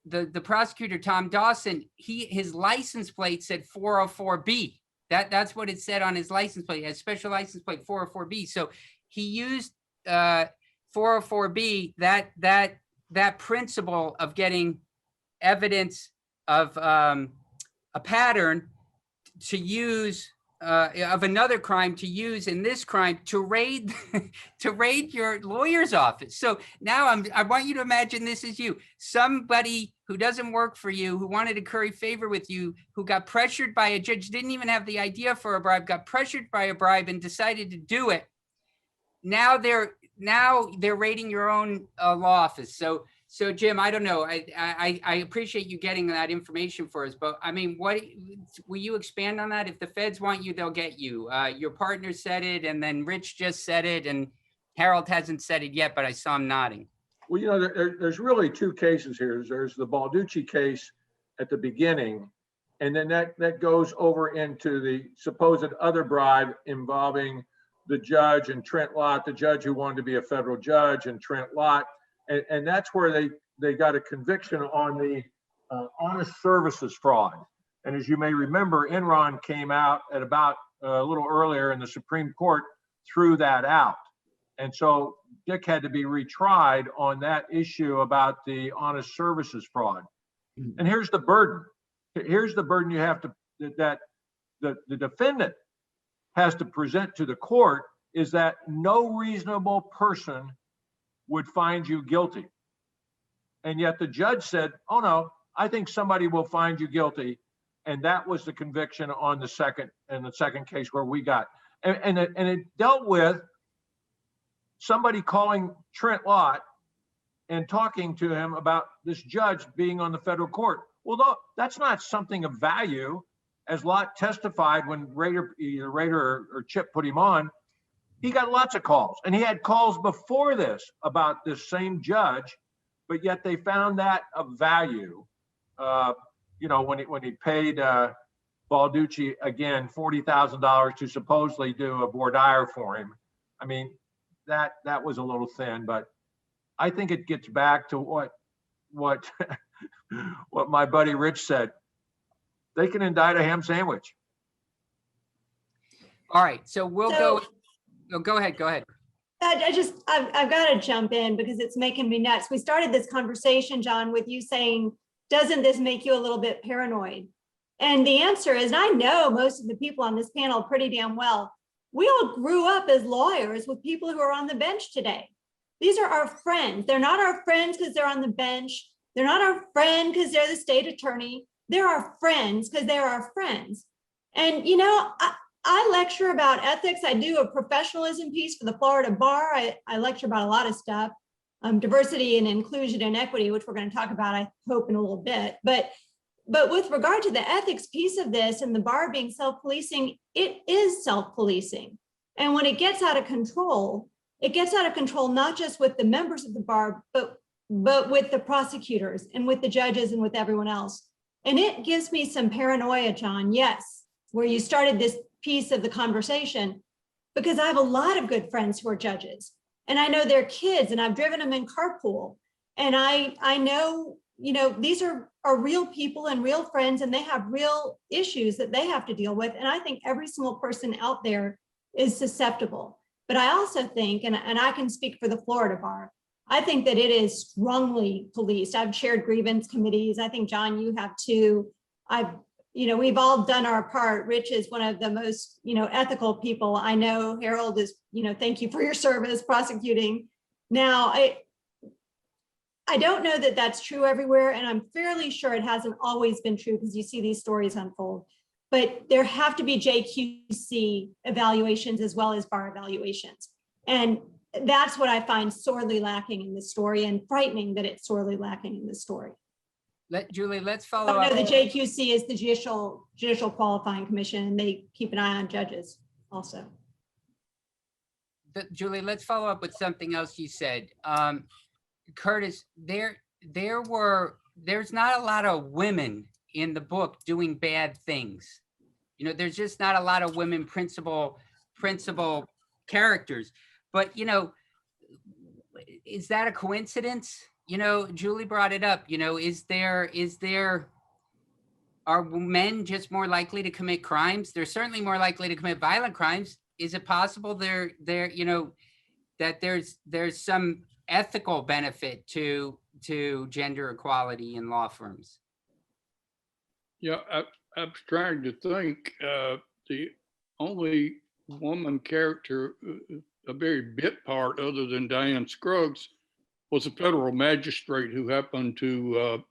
the prosecutor, Tom Dawson, his license plate said 404B. That's what it said on his license plate, a special license plate 404B. So he used 404B, that principle of getting evidence of a pattern to use of another crime to use in this crime to raid your lawyer's office. So now I want you to imagine this is you, somebody who doesn't work for you, who wanted to curry favor with you, who got pressured by a judge, didn't even have the idea for a bribe, got pressured by a bribe and decided to do it. Now they're raiding your own law office. So So Jim, I don't know. I appreciate you getting that information for us, but I mean, what will you expand on that? If the feds want you, they'll get you. Your partner said it, and then Rich just said it, and Harold hasn't said it yet, but I saw him nodding. Well, you know, there's really two cases here. There's the Balducci case at the beginning, and then that goes over into the supposed other bribe involving the judge and Trent Lott, the judge who wanted to be a federal judge, and Trent Lott. And that's where they got a conviction on the honest services fraud. And as you may remember, Enron came out at about a little earlier, and the Supreme Court threw that out. And so Dick had to be retried on that issue about the honest services fraud. And here's the burden. Here's the burden you have to, that the defendant has to present to the court, is that no reasonable person would find you guilty. And yet the judge said, oh no, I think somebody will find you guilty. And that was the conviction on the second case where we got. And it dealt with somebody calling Trent Lott and talking to him about this judge being on the federal court. Well, that's not something of value. As Lott testified when either Rader or Chip put him on, he got lots of calls, and he had calls before this about this same judge, but yet they found that of value. You know, when he paid Balducci again $40,000 to supposedly do a voir dire for him. I mean, that was a little thin, but I think it gets back to what what my buddy Rich said. They can indict a ham sandwich. All right, so we'll go. No, go ahead. I've got to jump in because it's making me nuts. We started this conversation, John, with you saying, doesn't this make you a little bit paranoid? And the answer is, and I know most of the people on this panel pretty damn well, we all grew up as lawyers with people who are on the bench today. These are our friends. They're not our friends because they're on the bench. They're not our friend because they're the state attorney. They're our friends because they're our friends. And, you know, I lecture about ethics. I do a professionalism piece for the Florida Bar. I lecture about a lot of stuff, diversity and inclusion and equity, which we're going to talk about, I hope, in a little bit. But with regard to the ethics piece of this and the bar being self-policing, it is self-policing. And when it gets out of control, it gets out of control not just with the members of the bar, but with the prosecutors and with the judges and with everyone else. And it gives me some paranoia, John, yes, where you started this piece of the conversation, because I have a lot of good friends who are judges, and I know their kids, and I've driven them in carpool, and I know, you know, these are real people and real friends, and they have real issues that they have to deal with. And I think every single person out there is susceptible. But I also think, and I can speak for the Florida Bar, I think that it is strongly policed. I've chaired grievance committees. I think, John, you have too. You know, we've all done our part. Rich is one of the most, you know, ethical people I know. Harold is, you know, thank you for your service prosecuting. Now, I don't know that that's true everywhere, and I'm fairly sure it hasn't always been true because you see these stories unfold. But there have to be JQC evaluations as well as bar evaluations. And that's what I find sorely lacking in this story, and frightening that it's sorely lacking in this story. Julie, let's follow up. No, the JQC is the Judicial Qualifying Commission, and they keep an eye on judges also. Julie, let's follow up with something else you said. Curtis, there's not a lot of women in the book doing bad things. You know, there's just not a lot of women principal characters. But, you know, is that a coincidence? You know, Julie brought it up. You know, are men just more likely to commit crimes? They're certainly more likely to commit violent crimes. Is it possible you know, that there's some ethical benefit to gender equality in law firms? Yeah, I was trying to think. The only woman character, a very bit part other than Diane Scruggs, was a federal magistrate who happened to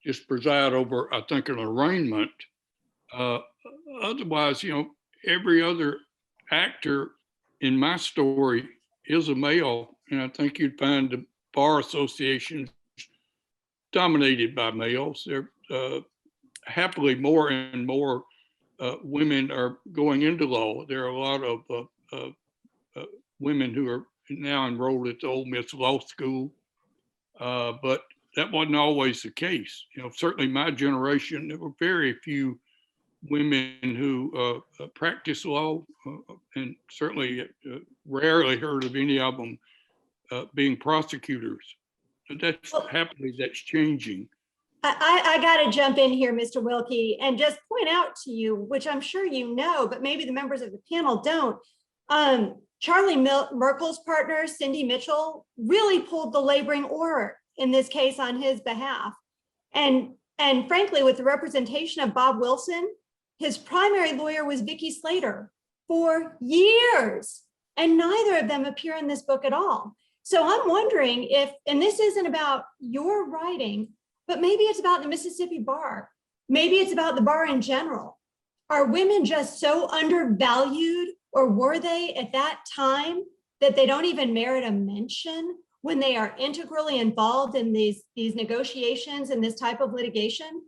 just preside over, I think, an arraignment. Otherwise, you know, every other actor in my story is a male, and I think you'd find the bar associations dominated by males. They're happily more and more women are going into law. There are a lot of women who are now enrolled at the Ole Miss Law School, but that wasn't always the case. You know, certainly my generation, there were very few women who practiced law, and certainly rarely heard of any of them being prosecutors. But that's happily that's changing. I got to jump in here, Mr. Wilkie, and just point out to you, which I'm sure you know, but maybe the members of the panel don't. Charlie Merkel's partner, Cindy Mitchell, really pulled the laboring oar in this case on his behalf. And frankly, with the representation of Bob Wilson, his primary lawyer was Dickie Slater for years, and neither of them appear in this book at all. So I'm wondering if, and this isn't about your writing, but maybe it's about the Mississippi bar. Maybe it's about the bar in general. Are women just so undervalued, or were they at that time, that they don't even merit a mention when they are integrally involved in these negotiations and this type of litigation?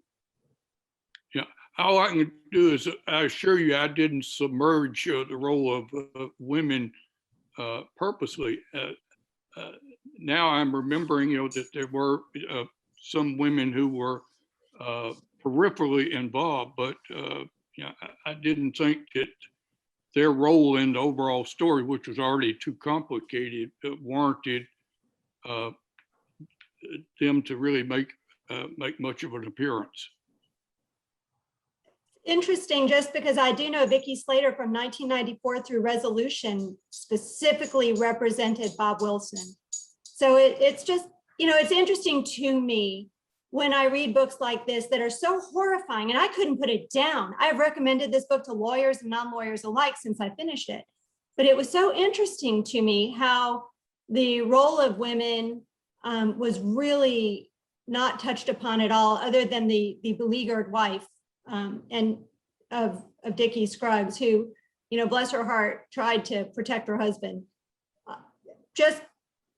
Yeah, all I can do is I assure you I didn't submerge the role of women purposely. Now I'm remembering, that there were some women who were peripherally involved, but I didn't think that their role in the overall story, which was already too complicated, warranted them to really make much of an appearance. Interesting, just because I do know Dickie Slater from 1994 through resolution specifically represented Bob Wilson. So it's just, it's interesting to me when I read books like this that are so horrifying, and I couldn't put it down. I've recommended this book to lawyers and non-lawyers alike since I finished it. But it was so interesting to me how the role of women was really not touched upon at all, other than the beleaguered wife and of Dickie Scruggs, who, bless her heart, tried to protect her husband. Just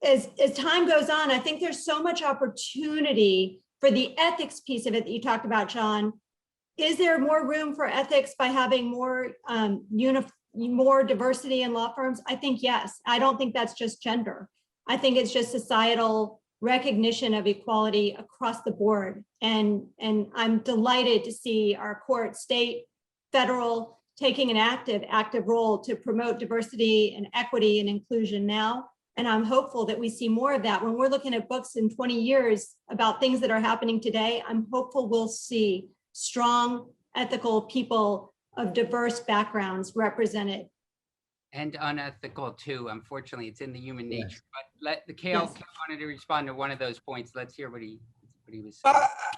as time goes on, I think there's so much opportunity for the ethics piece of it that you talked about, John. Is there more room for ethics by having more more diversity in law firms? I think yes. I don't think that's just gender. I think it's just societal recognition of equality across the board. And I'm delighted to see our court, state, federal, taking an active role to promote diversity and equity and inclusion now. And I'm hopeful that we see more of that. When we're looking at books in 20 years about things that are happening today, I'm hopeful we'll see strong, ethical people of diverse backgrounds represented. And unethical too. Unfortunately, it's in the human nature. But let the Kale wanted to respond to one of those points. Let's hear what he was saying.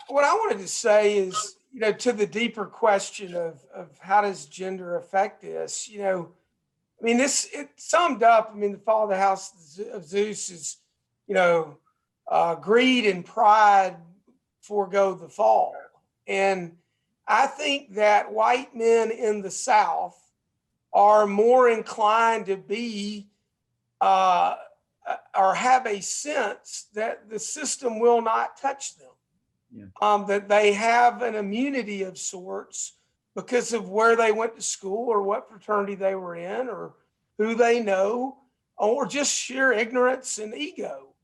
What I wanted to say is, to the deeper question of how does gender affect this, it summed up, the fall of the House of Zeus is, greed and pride forego the fall. And I think that white men in the South are more inclined to be or have a sense that the system will not touch them. Yeah. That they have an immunity of sorts because of where they went to school or what fraternity they were in or who they know, or just sheer ignorance and ego.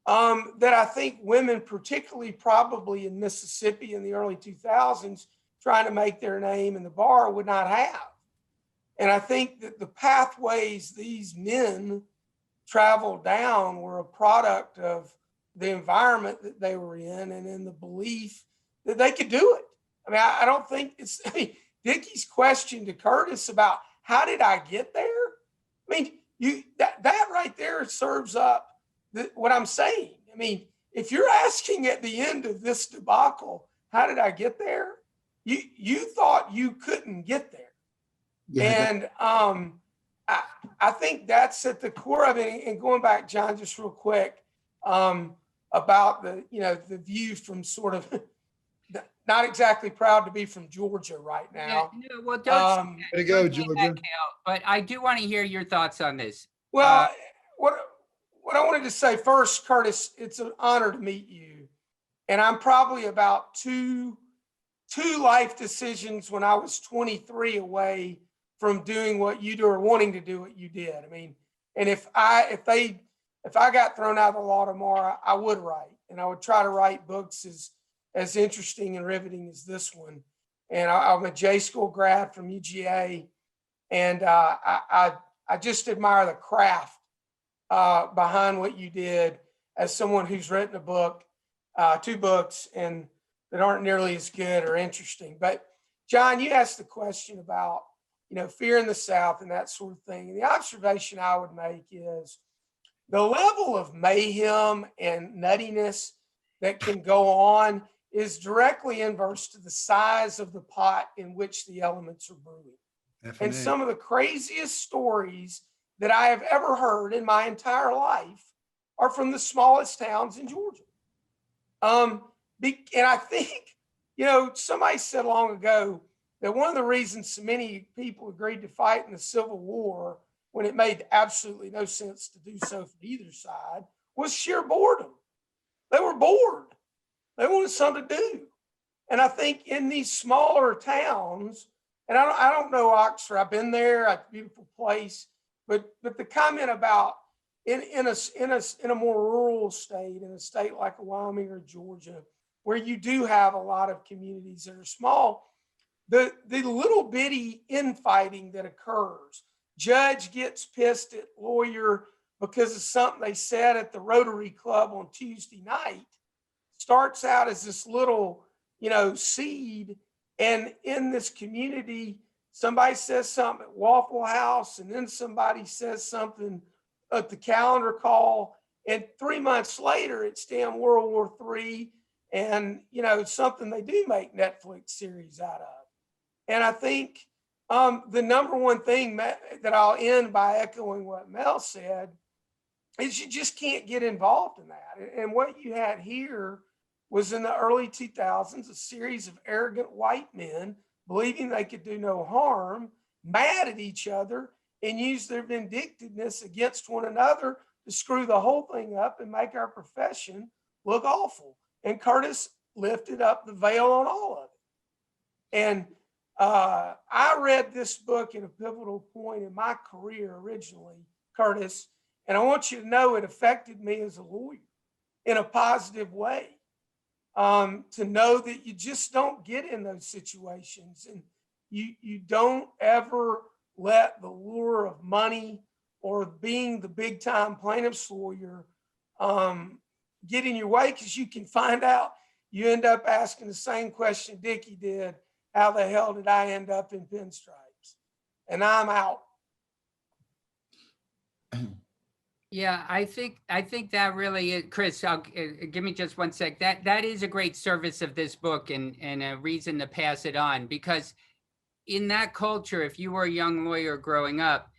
That I think women, particularly probably in Mississippi in the early 2000s, trying to make their name in the bar would not have. And I think that the pathways these men traveled down were a product of the environment that they were in and in the belief that they could do it. I don't think it's, Dickie's question to Curtis about how did I get there? That right there serves up what I'm saying. If you're asking at the end of this debacle, how did I get there? You thought you couldn't get there. Yeah. And I think that's at the core of it. And going back, John, just real quick, about the view from sort of not exactly proud to be from Georgia right now. Yeah, no, well, don't way to go, Georgia. But I do want to hear your thoughts on this. Well, what what I wanted to say first, Curtis, it's an honor to meet you. And I'm probably about two life decisions when I was 23 away from doing what you do or wanting to do what you did. I mean, and if I got thrown out of the law tomorrow, I would write, and I would try to write books as interesting and riveting as this one. And I'm a J school grad from UGA, and I just admire the craft behind what you did as someone who's written a book, 2 books, and that aren't nearly as good or interesting. But John, you asked the question about, fear in the South and that sort of thing. And the observation I would make is the level of mayhem and nuttiness that can go on is directly inverse to the size of the pot in which the elements are brewing. And some of the craziest stories that I have ever heard in my entire life are from the smallest towns in Georgia. And I think, somebody said long ago that one of the reasons so many people agreed to fight in the Civil War when it made absolutely no sense to do so for either side was sheer boredom. They were bored. They wanted something to do. And I think in these smaller towns, and I don't know Oxford, I've been there, it's a beautiful place, but the comment about in a more rural state, in a state like Wyoming or Georgia, where you do have a lot of communities that are small, the little bitty infighting that occurs, judge gets pissed at lawyer because of something they said at the Rotary Club on Tuesday night, starts out as this little, seed. And in this community, somebody says something at Waffle House, and then somebody says something at the calendar call. And 3 months later, it's damn World War III. And, something they do make Netflix series out of. And I think the number one thing that I'll end by echoing what Mel said is you just can't get involved in that. And what you had here was in the early 2000s, a series of arrogant white men believing they could do no harm, mad at each other, and use their vindictiveness against one another to screw the whole thing up and make our profession look awful. And Curtis lifted up the veil on all of it. And I read this book at a pivotal point in my career originally, Curtis, and I want you to know it affected me as a lawyer in a positive way. To know that you just don't get in those situations, and you don't ever let the lure of money or being the big time plaintiff's lawyer get in your way, because you can find out you end up asking the same question Dickie did: how the hell did I end up in pinstripes? And I'm out. Yeah, I think that really is, Chris, give me just 1 sec. That is a great service of this book and a reason to pass it on, because in that culture, if you were a young lawyer growing up,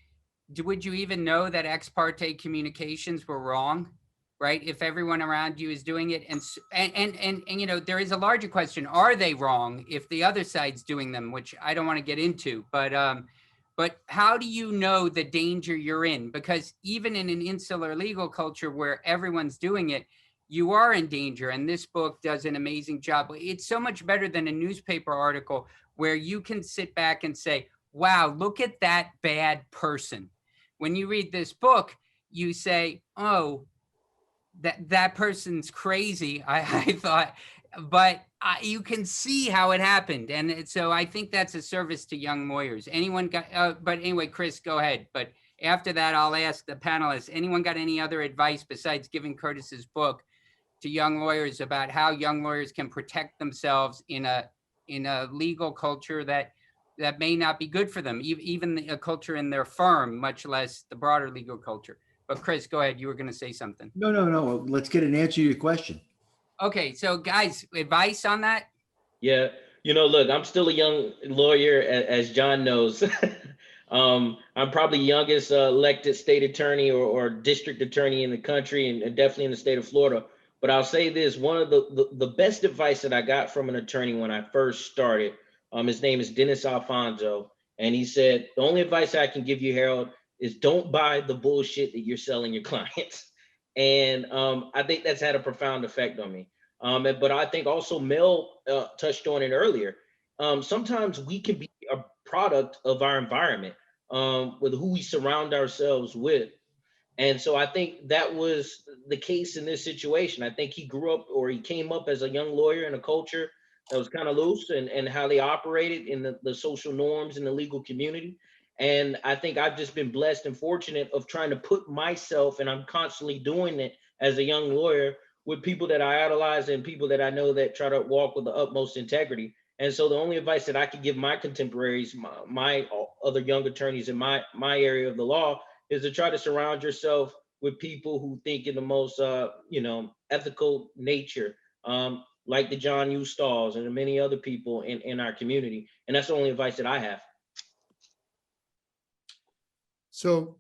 would you even know that ex parte communications were wrong, right? If everyone around you is doing it, and there is a larger question: are they wrong if the other side's doing them? Which I don't want to get into, but how do you know the danger you're in? Because even in an insular legal culture where everyone's doing it, you are in danger. And this book does an amazing job. It's so much better than a newspaper article where you can sit back and say, wow, look at that bad person. When you read this book, you say, oh, that person's crazy, I thought, but you can see how it happened. And so I think that's a service to young lawyers. Anyone got, but anyway, Chris, go ahead. But after that, I'll ask the panelists, anyone got any other advice besides giving Curtis's book to young lawyers about how young lawyers can protect themselves in a legal culture that may not be good for them, even a culture in their firm, much less the broader legal culture. But Chris, go ahead. You were going to say something. No. Let's get an answer to your question. Okay. So guys, advice on that? Yeah. Look, I'm still a young lawyer, as John knows. I'm probably youngest elected state attorney or district attorney in the country, and definitely in the state of Florida. But I'll say this, one of the best advice that I got from an attorney when I first started, his name is Dennis Alfonso. And he said, the only advice I can give you, Harold, is don't buy the bullshit that you're selling your clients. And I think that's had a profound effect on me. But I think also Mel touched on it earlier. Sometimes we can be a product of our environment, with who we surround ourselves with. And so I think that was the case in this situation. I think he grew up, or he came up as a young lawyer in a culture that was kind of loose, and how they operated in the social norms in the legal community. And I think I've just been blessed and fortunate of trying to put myself, and I'm constantly doing it as a young lawyer, with people that I idolize and people that I know that try to walk with the utmost integrity. And so the only advice that I could give my contemporaries, my other young attorneys in my area of the law, is to try to surround yourself with people who think in the most, ethical nature, like the John Uustals and the many other people in our community. And that's the only advice that I have. So,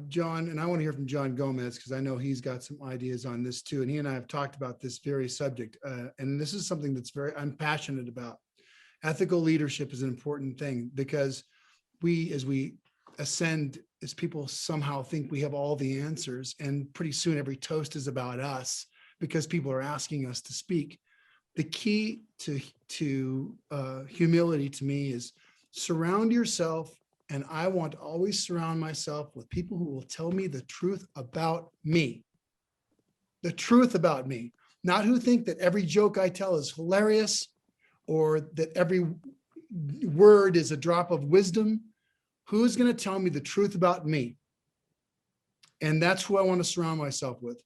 John, and I want to hear from John Gomez, because I know he's got some ideas on this too. And he and I have talked about this very subject. And this is something that's I'm passionate about. Ethical leadership is an important thing, because as we ascend as people, somehow think we have all the answers, and pretty soon every toast is about us because people are asking us to speak. The key to humility to me is surround yourself, and I want to always surround myself with people who will tell me the truth about me. The truth about me, not who think that every joke I tell is hilarious, or that every word is a drop of wisdom. Who's going to tell me the truth about me? And that's who I want to surround myself with,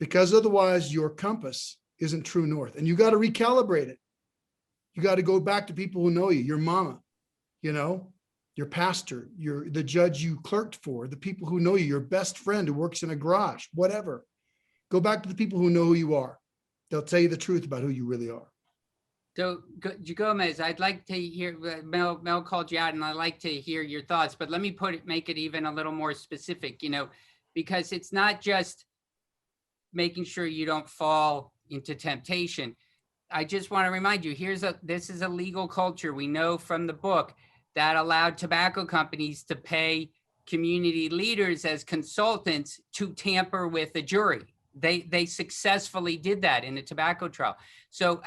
because otherwise your compass isn't true north, and you got to recalibrate it. You got to go back to people who know you, your mama, your pastor, the judge you clerked for, the people who know you, your best friend who works in a garage, whatever. Go back to the people who know who you are. They'll tell you the truth about who you really are. So Gomez, I'd like to hear, Mel called you out, and I'd like to hear your thoughts, but let me make it even a little more specific, because it's not just making sure you don't fall into temptation. I just want to remind you, this is a legal culture. We know from the book that allowed tobacco companies to pay community leaders as consultants to tamper with a jury. They successfully did that in a tobacco trial. So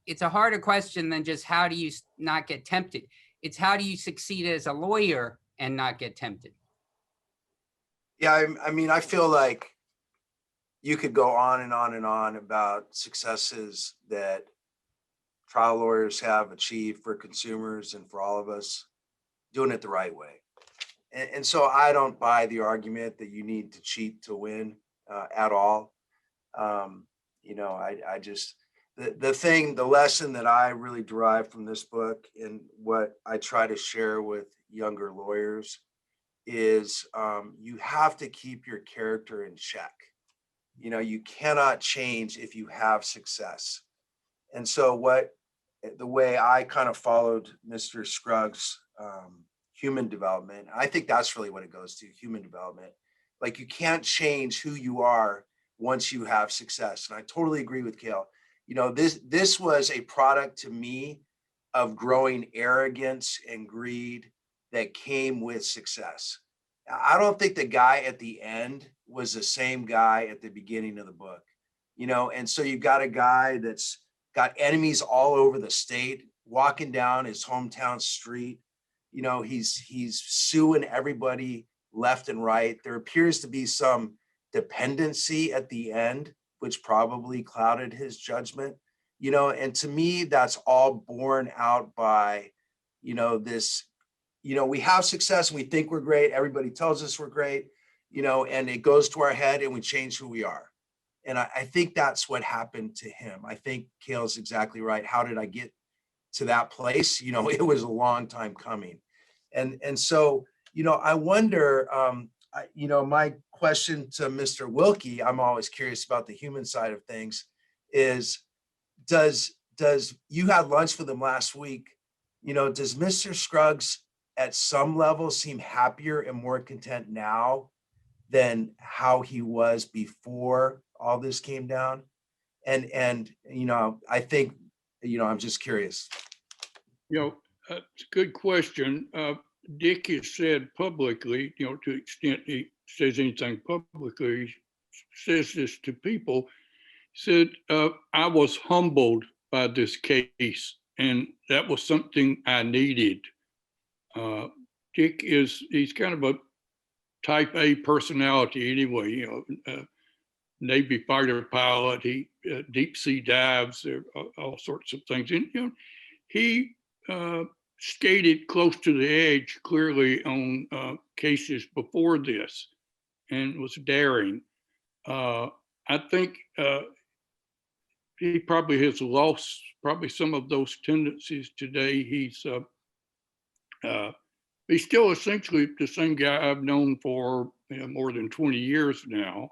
it's a harder question than just how do you not get tempted? It's how do you succeed as a lawyer and not get tempted? Yeah, I mean, I feel like you could go on and on and on about successes that trial lawyers have achieved for consumers and for all of us doing it the right way. And so I don't buy the argument that you need to cheat to win at all. I just, the lesson that I really derive from this book, and what I try to share with younger lawyers, is you have to keep your character in check. You cannot change if you have success. And so the way I kind of followed Mr. Scruggs' human development, I think that's really what it goes to, human development. Like, you can't change who you are once you have success. And I totally agree with Cale. This was a product to me of growing arrogance and greed that came with success. I don't think the guy at the end was the same guy at the beginning of the book, and so you've got a guy that's got enemies all over the state, walking down his hometown street. He's suing everybody left and right. There appears to be some dependency at the end, which probably clouded his judgment, and to me, that's all borne out by, this, we have success and we think we're great. Everybody tells us we're great, and it goes to our head and we change who we are. And I think that's what happened to him. I think Cale's exactly right. How did I get to that place? It was a long time coming. And so, I wonder, my question to Mr. Wilkie, I'm always curious about the human side of things, is does you had lunch with him last week? Does Mr. Scruggs at some level seem happier and more content now than how he was before all this came down? And I think, I'm just curious. It's a good question. Dick has said publicly, to the extent he says anything publicly, he says this to people, said, I was humbled by this case, and that was something I needed. Dick he's kind of a type A personality anyway, Navy fighter pilot, he deep sea dives, all sorts of things. And, he skated close to the edge clearly on cases before this and was daring. I think he probably has lost some of those tendencies today. He's still essentially the same guy I've known for more than 20 years now.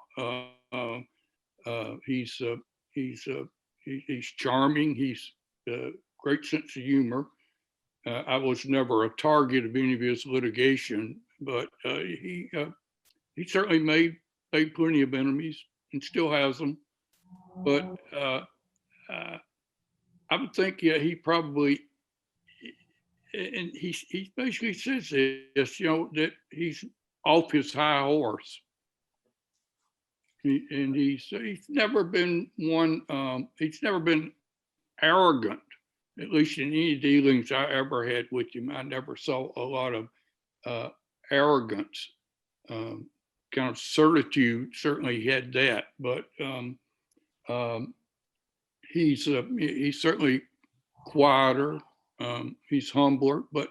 He's charming. He's great sense of humor. I was never a target of any of his litigation, but he certainly made plenty of enemies and still has them. But I would think, he probably, and he basically says this, that he's off his high horse. And he's never been he's never been arrogant, at least in any dealings I ever had with him. I never saw a lot of arrogance, kind of certitude. Certainly he had that, but he's certainly quieter. He's humbler, but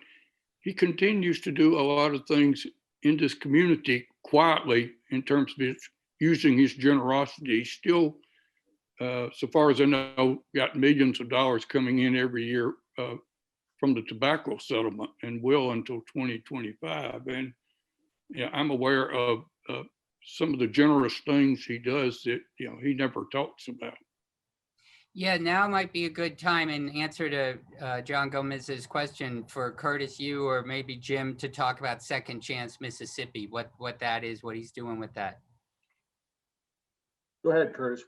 he continues to do a lot of things in this community quietly in terms of using his generosity. He's still, so far as I know, got millions of dollars coming in every year from the tobacco settlement, and will until 2025. And I'm aware of some of the generous things he does that he never talks about. Yeah, now might be a good time in answer to John Gomez's question for Curtis, you or maybe Jim, to talk about Second Chance Mississippi, what that is, what he's doing with that. Go ahead, Curtis.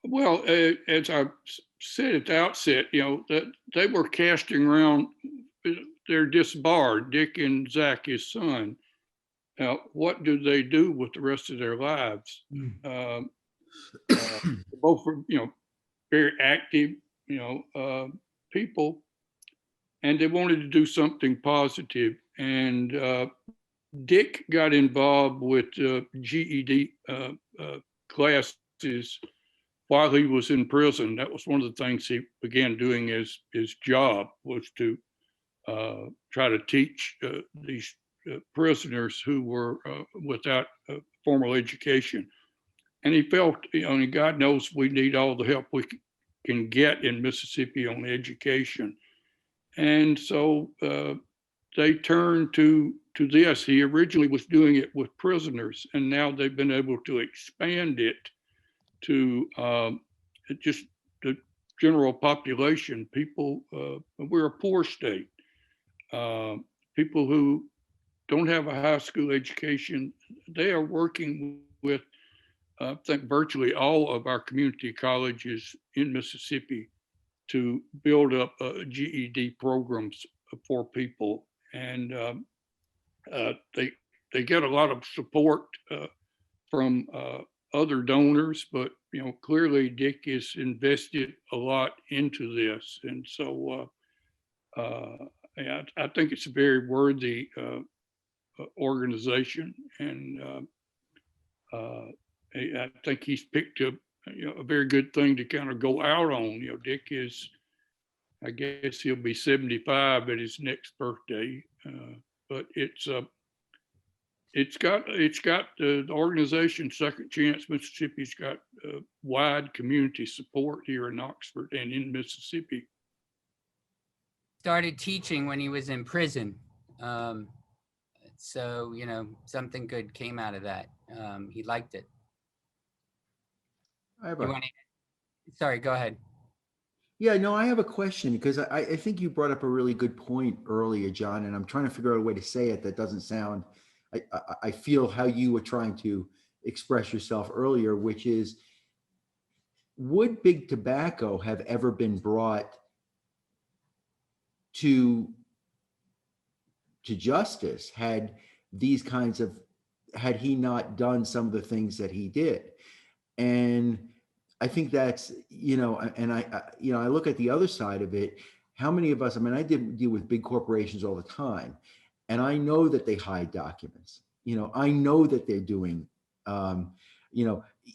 Well, as I said at the outset, that they were casting around, they're disbarred, Dick and Zach, his son. Now, what do they do with the rest of their lives? Both were, very active, people, and they wanted to do something positive. And Dick got involved with GED classes while he was in prison. That was one of the things he began doing as his job, was to try to teach these prisoners who were without formal education. And he felt, and God knows we need all the help we can get in Mississippi on education. And so they turned to this. He originally was doing it with prisoners, and now they've been able to expand it to just the general population. People, we're a poor state. People who don't have a high school education, they are working with, I think, virtually all of our community colleges in Mississippi to build up GED programs for people. And they get a lot of support from other donors, but clearly Dick is invested a lot into this. And so I think it's a very worthy organization, and I think he's picked up a very good thing to kind of go out on. Dick is, I guess he'll be 75 at his next birthday, but it's got the organization Second Chance Mississippi's got wide community support here in Oxford and in Mississippi. Started teaching when he was in prison. So, something good came out of that. He liked it. Sorry, go ahead. Yeah, no, I have a question, because I think you brought up a really good point earlier, John, and I'm trying to figure out a way to say it that doesn't sound, I feel how you were trying to express yourself earlier, which is, would big tobacco have ever been brought to to justice had these kinds of, had he not done some of the things that he did. And I think that's, and I look at the other side of it. How many of us, I mean, I deal with big corporations all the time, and I know that they hide documents. I know that they're doing,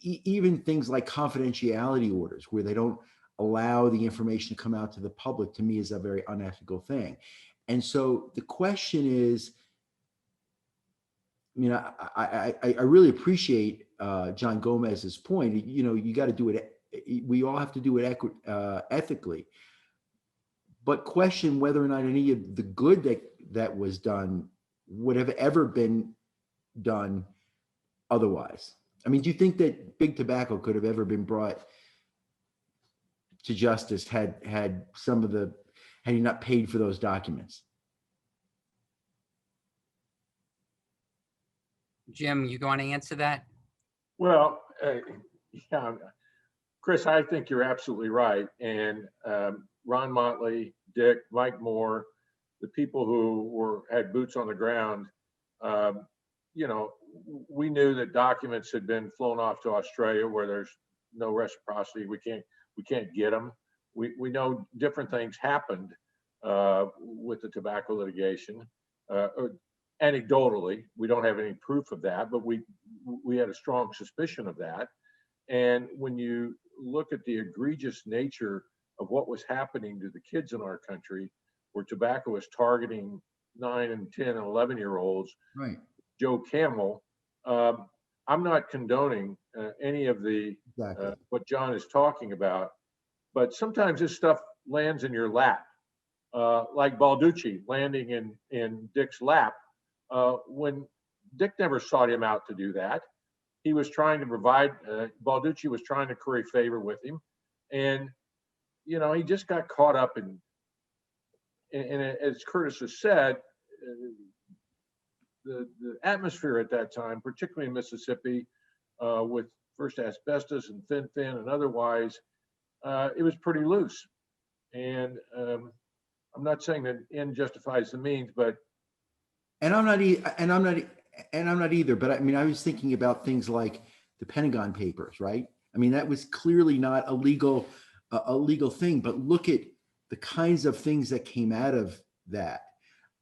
even things like confidentiality orders where they don't allow the information to come out to the public, to me is a very unethical thing. And so the question is, I really appreciate John Gomez's point. You got to do it. We all have to do it ethically, but question whether or not any of the good that was done would have ever been done otherwise. I mean, do you think that big tobacco could have ever been brought to justice had you not paid for those documents? Jim, you want to answer that? Well, yeah, Chris, I think you're absolutely right. And Ron Motley, Dick, Mike Moore, the people who had boots on the ground, we knew that documents had been flown off to Australia where there's no reciprocity. We can't get them. We know different things happened with the tobacco litigation. Anecdotally, we don't have any proof of that, but we had a strong suspicion of that. And when you look at the egregious nature of what was happening to the kids in our country, where tobacco was targeting 9 and 10 and 11-year-olds, right? Joe Camel, I'm not condoning any of the what John is talking about, but sometimes this stuff lands in your lap, like Balducci landing in Dick's lap. When Dick never sought him out to do that, he was trying to provide. Balducci was trying to curry favor with him, and he just got caught up in. And as Curtis has said, the atmosphere at that time, particularly in Mississippi, with first asbestos and fin and otherwise, it was pretty loose. And I'm not saying that end justifies the means, but I'm not either. But I mean, I was thinking about things like the Pentagon Papers, right? I mean, that was clearly not a legal thing. But look at the kinds of things that came out of that.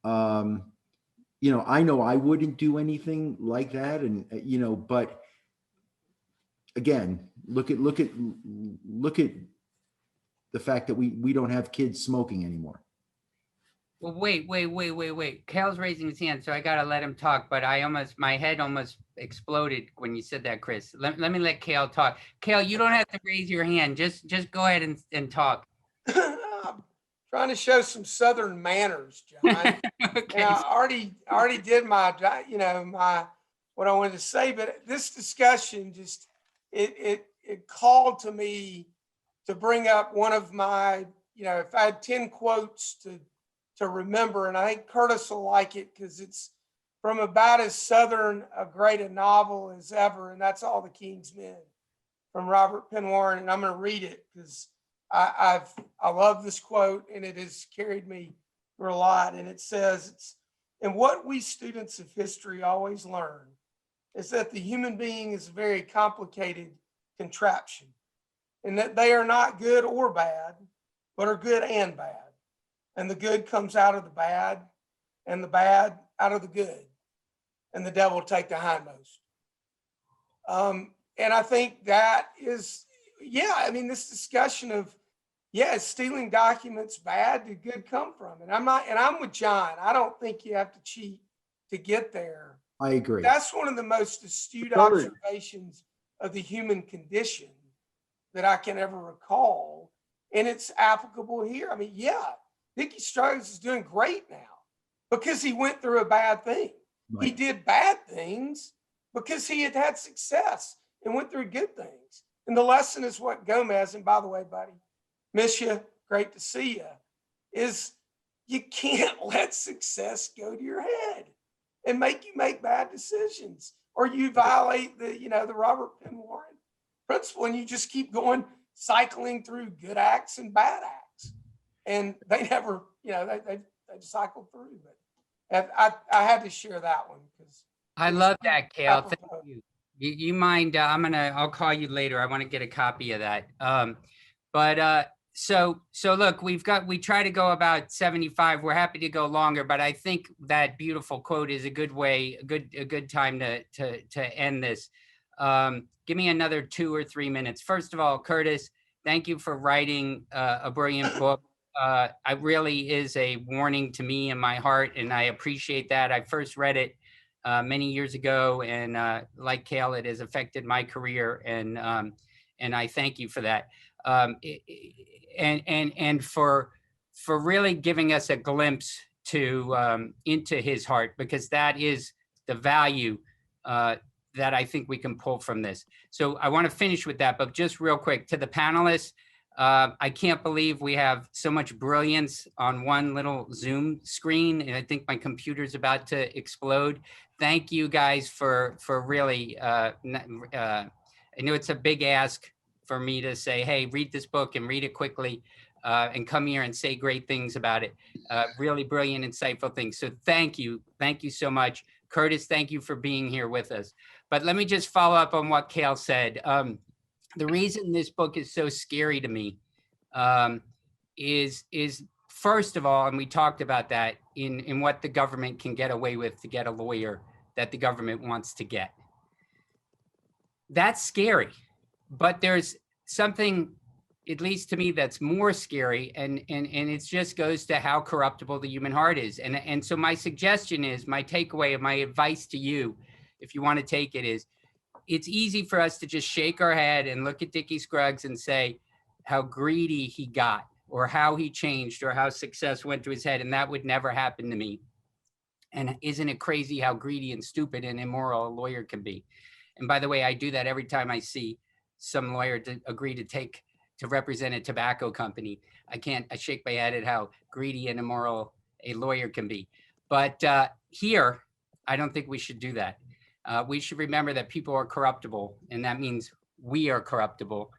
I know I wouldn't do anything like that, and but again, look at the fact that we don't have kids smoking anymore. Well, wait. Cal's raising his hand, so I got to let him talk, but my head almost exploded when you said that, Chris. Let me let Cal talk. Cal, you don't have to raise your hand. Just go ahead and talk. I'm trying to show some Southern manners, John. Okay. And I already did my what I wanted to say, but this discussion just, it called to me to bring up one of my, if I had 10 quotes to remember, and I think Curtis will like it because it's from about as Southern a great a novel as ever, and that's All the King's Men from Robert Penn Warren. And I'm going to read it because I love this quote, and it has carried me through a lot. And it says, and what we students of history always learn is that the human being is a very complicated contraption, and that they are not good or bad, but are good and bad. And the good comes out of the bad, and the bad out of the good, and the devil will take the hindmost. And I think that is, this discussion of, is stealing documents bad? Did good come from it? I'm with John. I don't think you have to cheat to get there. I agree. That's one of the most astute observations of the human condition that I can ever recall. And it's applicable here. I mean, Dickie Scruggs is doing great now because he went through a bad thing. Right. He did bad things because he had success and went through good things. And the lesson is what Gomez, and by the way, buddy, miss you, great to see you, is you can't let success go to your head and make you make bad decisions, or you violate the Robert Penn Warren principle, and you just keep going, cycling through good acts and bad acts. And they never, they cycle through. But And I had to share that one because I love that, Kale. Thank apropos. you. You mind, I'll call you later. I want to get a copy of that. So look, we try to go about 75. We're happy to go longer, but I think that beautiful quote is a good way, a good time to end this. Give me another 2 or 3 minutes. First of all, Curtis, thank you for writing a brilliant book. It really is a warning to me in my heart, and I appreciate that. I first read it many years ago, and like Kale, it has affected my career, and I thank you for that. And for really giving us a glimpse into his heart, because that is the value that I think we can pull from this. So I want to finish with that, but just real quick to the panelists. I can't believe we have so much brilliance on one little Zoom screen, and I think my computer's about to explode. Thank you guys for really, I know it's a big ask for me to say, hey, read this book and read it quickly and come here and say great things about it. Really brilliant, insightful things. So thank you so much. Curtis, thank you for being here with us. But let me just follow up on what Kale said. The reason this book is so scary to me is first of all, and we talked about that in what the government can get away with to get a lawyer that the government wants to get. That's scary, but there's something, at least to me, that's more scary, and it just goes to how corruptible the human heart is. And so my suggestion is, my takeaway, my advice to you, if you want to take it, is it's easy for us to just shake our head and look at Dickie Scruggs and say how greedy he got, or how he changed, or how success went to his head, and that would never happen to me. And isn't it crazy how greedy and stupid and immoral a lawyer can be? And by the way, I do that every time I see some lawyer to agree to represent a tobacco company. I shake my head at how greedy and immoral a lawyer can be. But here, I don't think we should do that. We should remember that people are corruptible, and that means we are corruptible.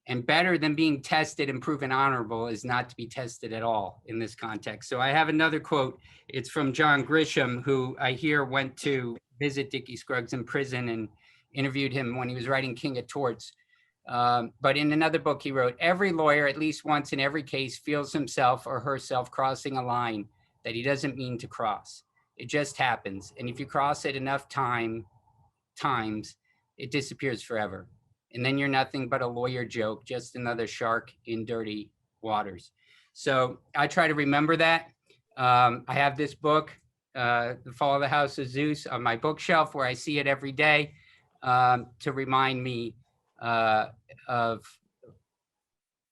And better than being tested and proven honorable is not to be tested at all in this context. So I have another quote. It's from John Grisham, who I hear went to visit Dickie Scruggs in prison and interviewed him when he was writing King of Torts. But in another book he wrote, every lawyer, at least once in every case, feels himself or herself crossing a line that he doesn't mean to cross. It just happens. And if you cross it enough times, it disappears forever. And then you're nothing but a lawyer joke, just another shark in dirty waters. So I try to remember that. I have this book, The Fall of the House of Zeus, on my bookshelf where I see it every day to remind me of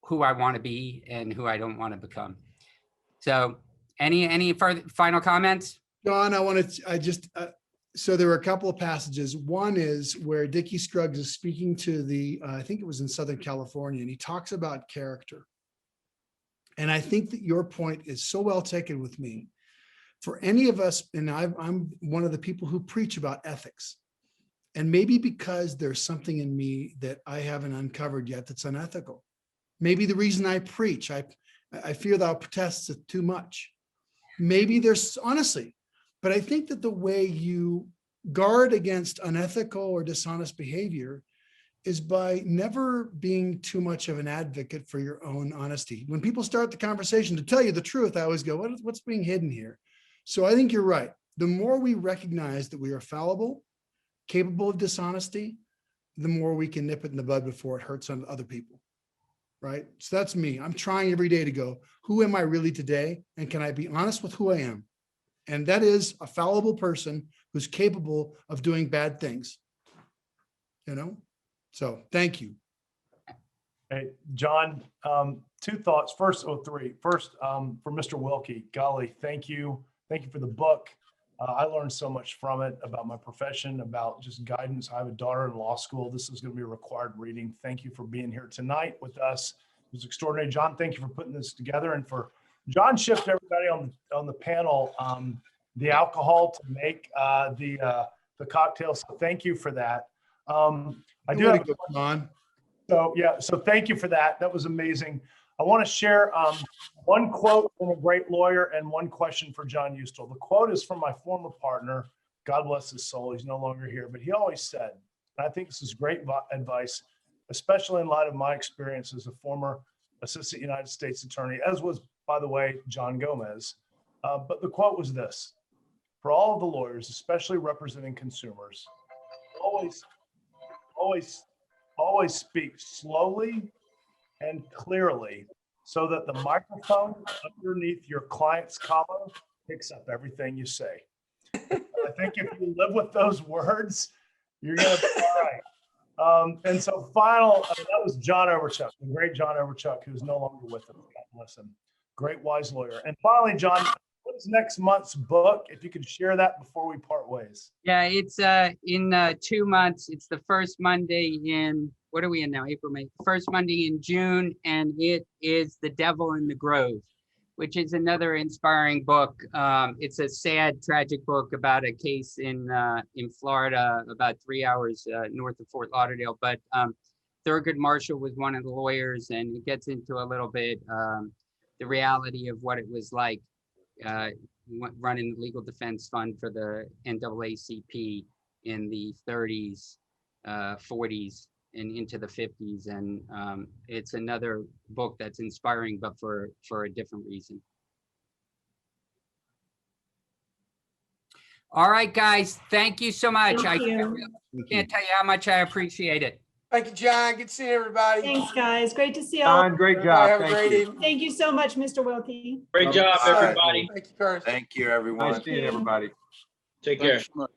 who I want to be and who I don't want to become. So any further final comments? John, so there were a couple of passages. One is where Dickie Scruggs is speaking to I think it was in Southern California, and he talks about character. And I think that your point is so well taken with me. For any of us, and I'm one of the people who preach about ethics. And maybe because there's something in me that I haven't uncovered yet that's unethical. Maybe the reason I preach, I fear thou protestest too much. Maybe there's, honestly, but I think that the way you guard against unethical or dishonest behavior is by never being too much of an advocate for your own honesty. When people start the conversation, to tell you the truth, I always go, what's being hidden here? So I think you're right. The more we recognize that we are fallible, capable of dishonesty, the more we can nip it in the bud before it hurts on other people, right? So that's me. I'm trying every day to go, who am I really today? And can I be honest with who I am? And that is a fallible person who's capable of doing bad things, So thank you. Hey, John, two thoughts. Three. First, for Mr. Wilkie, golly, thank you. Thank you for the book. I learned so much from it about my profession, about just guidance. I have a daughter in law school. This is going to be a required reading. Thank you for being here tonight with us. It was extraordinary. John, thank you for putting this together, and for John shipped everybody on the panel the alcohol to make the cocktails. So thank you for that. I do have on. So thank you for that. That was amazing. I want to share one quote from a great lawyer and one question for John Uustal. The quote is from my former partner. God bless his soul. He's no longer here, but he always said, and I think this is great advice, especially in light of my experience as a former assistant United States attorney, as was, by the way, John Gomez. But the quote was this: for all of the lawyers, especially representing consumers, always speak slowly and clearly so that the microphone underneath your client's collar picks up everything you say. I think if you live with those words, you're going to be all right. And so that was John Overchuck, the great John Overchuck, who's no longer with us. God bless him. Great, wise lawyer. And finally, John, what is next month's book? If you could share that before we part ways. Yeah, it's in 2 months. It's the first Monday in, what are we in now? April, May. First Monday in June, and it is The Devil in the Grove, which is another inspiring book. It's a sad, tragic book about a case in Florida, about 3 hours north of Fort Lauderdale. But Thurgood Marshall was one of the lawyers, and it gets into a little bit the reality of what it was like running the legal defense fund for the NAACP in the 30s, 40s, and into the 50s. And it's another book that's inspiring, but for a different reason. All right, guys, thank you so much. Thank I you. can't tell you how much I appreciate it. Thank you, John. Good to see everybody. Thanks, guys. Great to see all. John, great Everybody job. have a Thank great you. evening. Thank you so much, Mr. Wilkie. Great job, All right. everybody. Thank you, Curtis. Thank you, everyone. Nice seeing everybody. Take care. Thanks so much.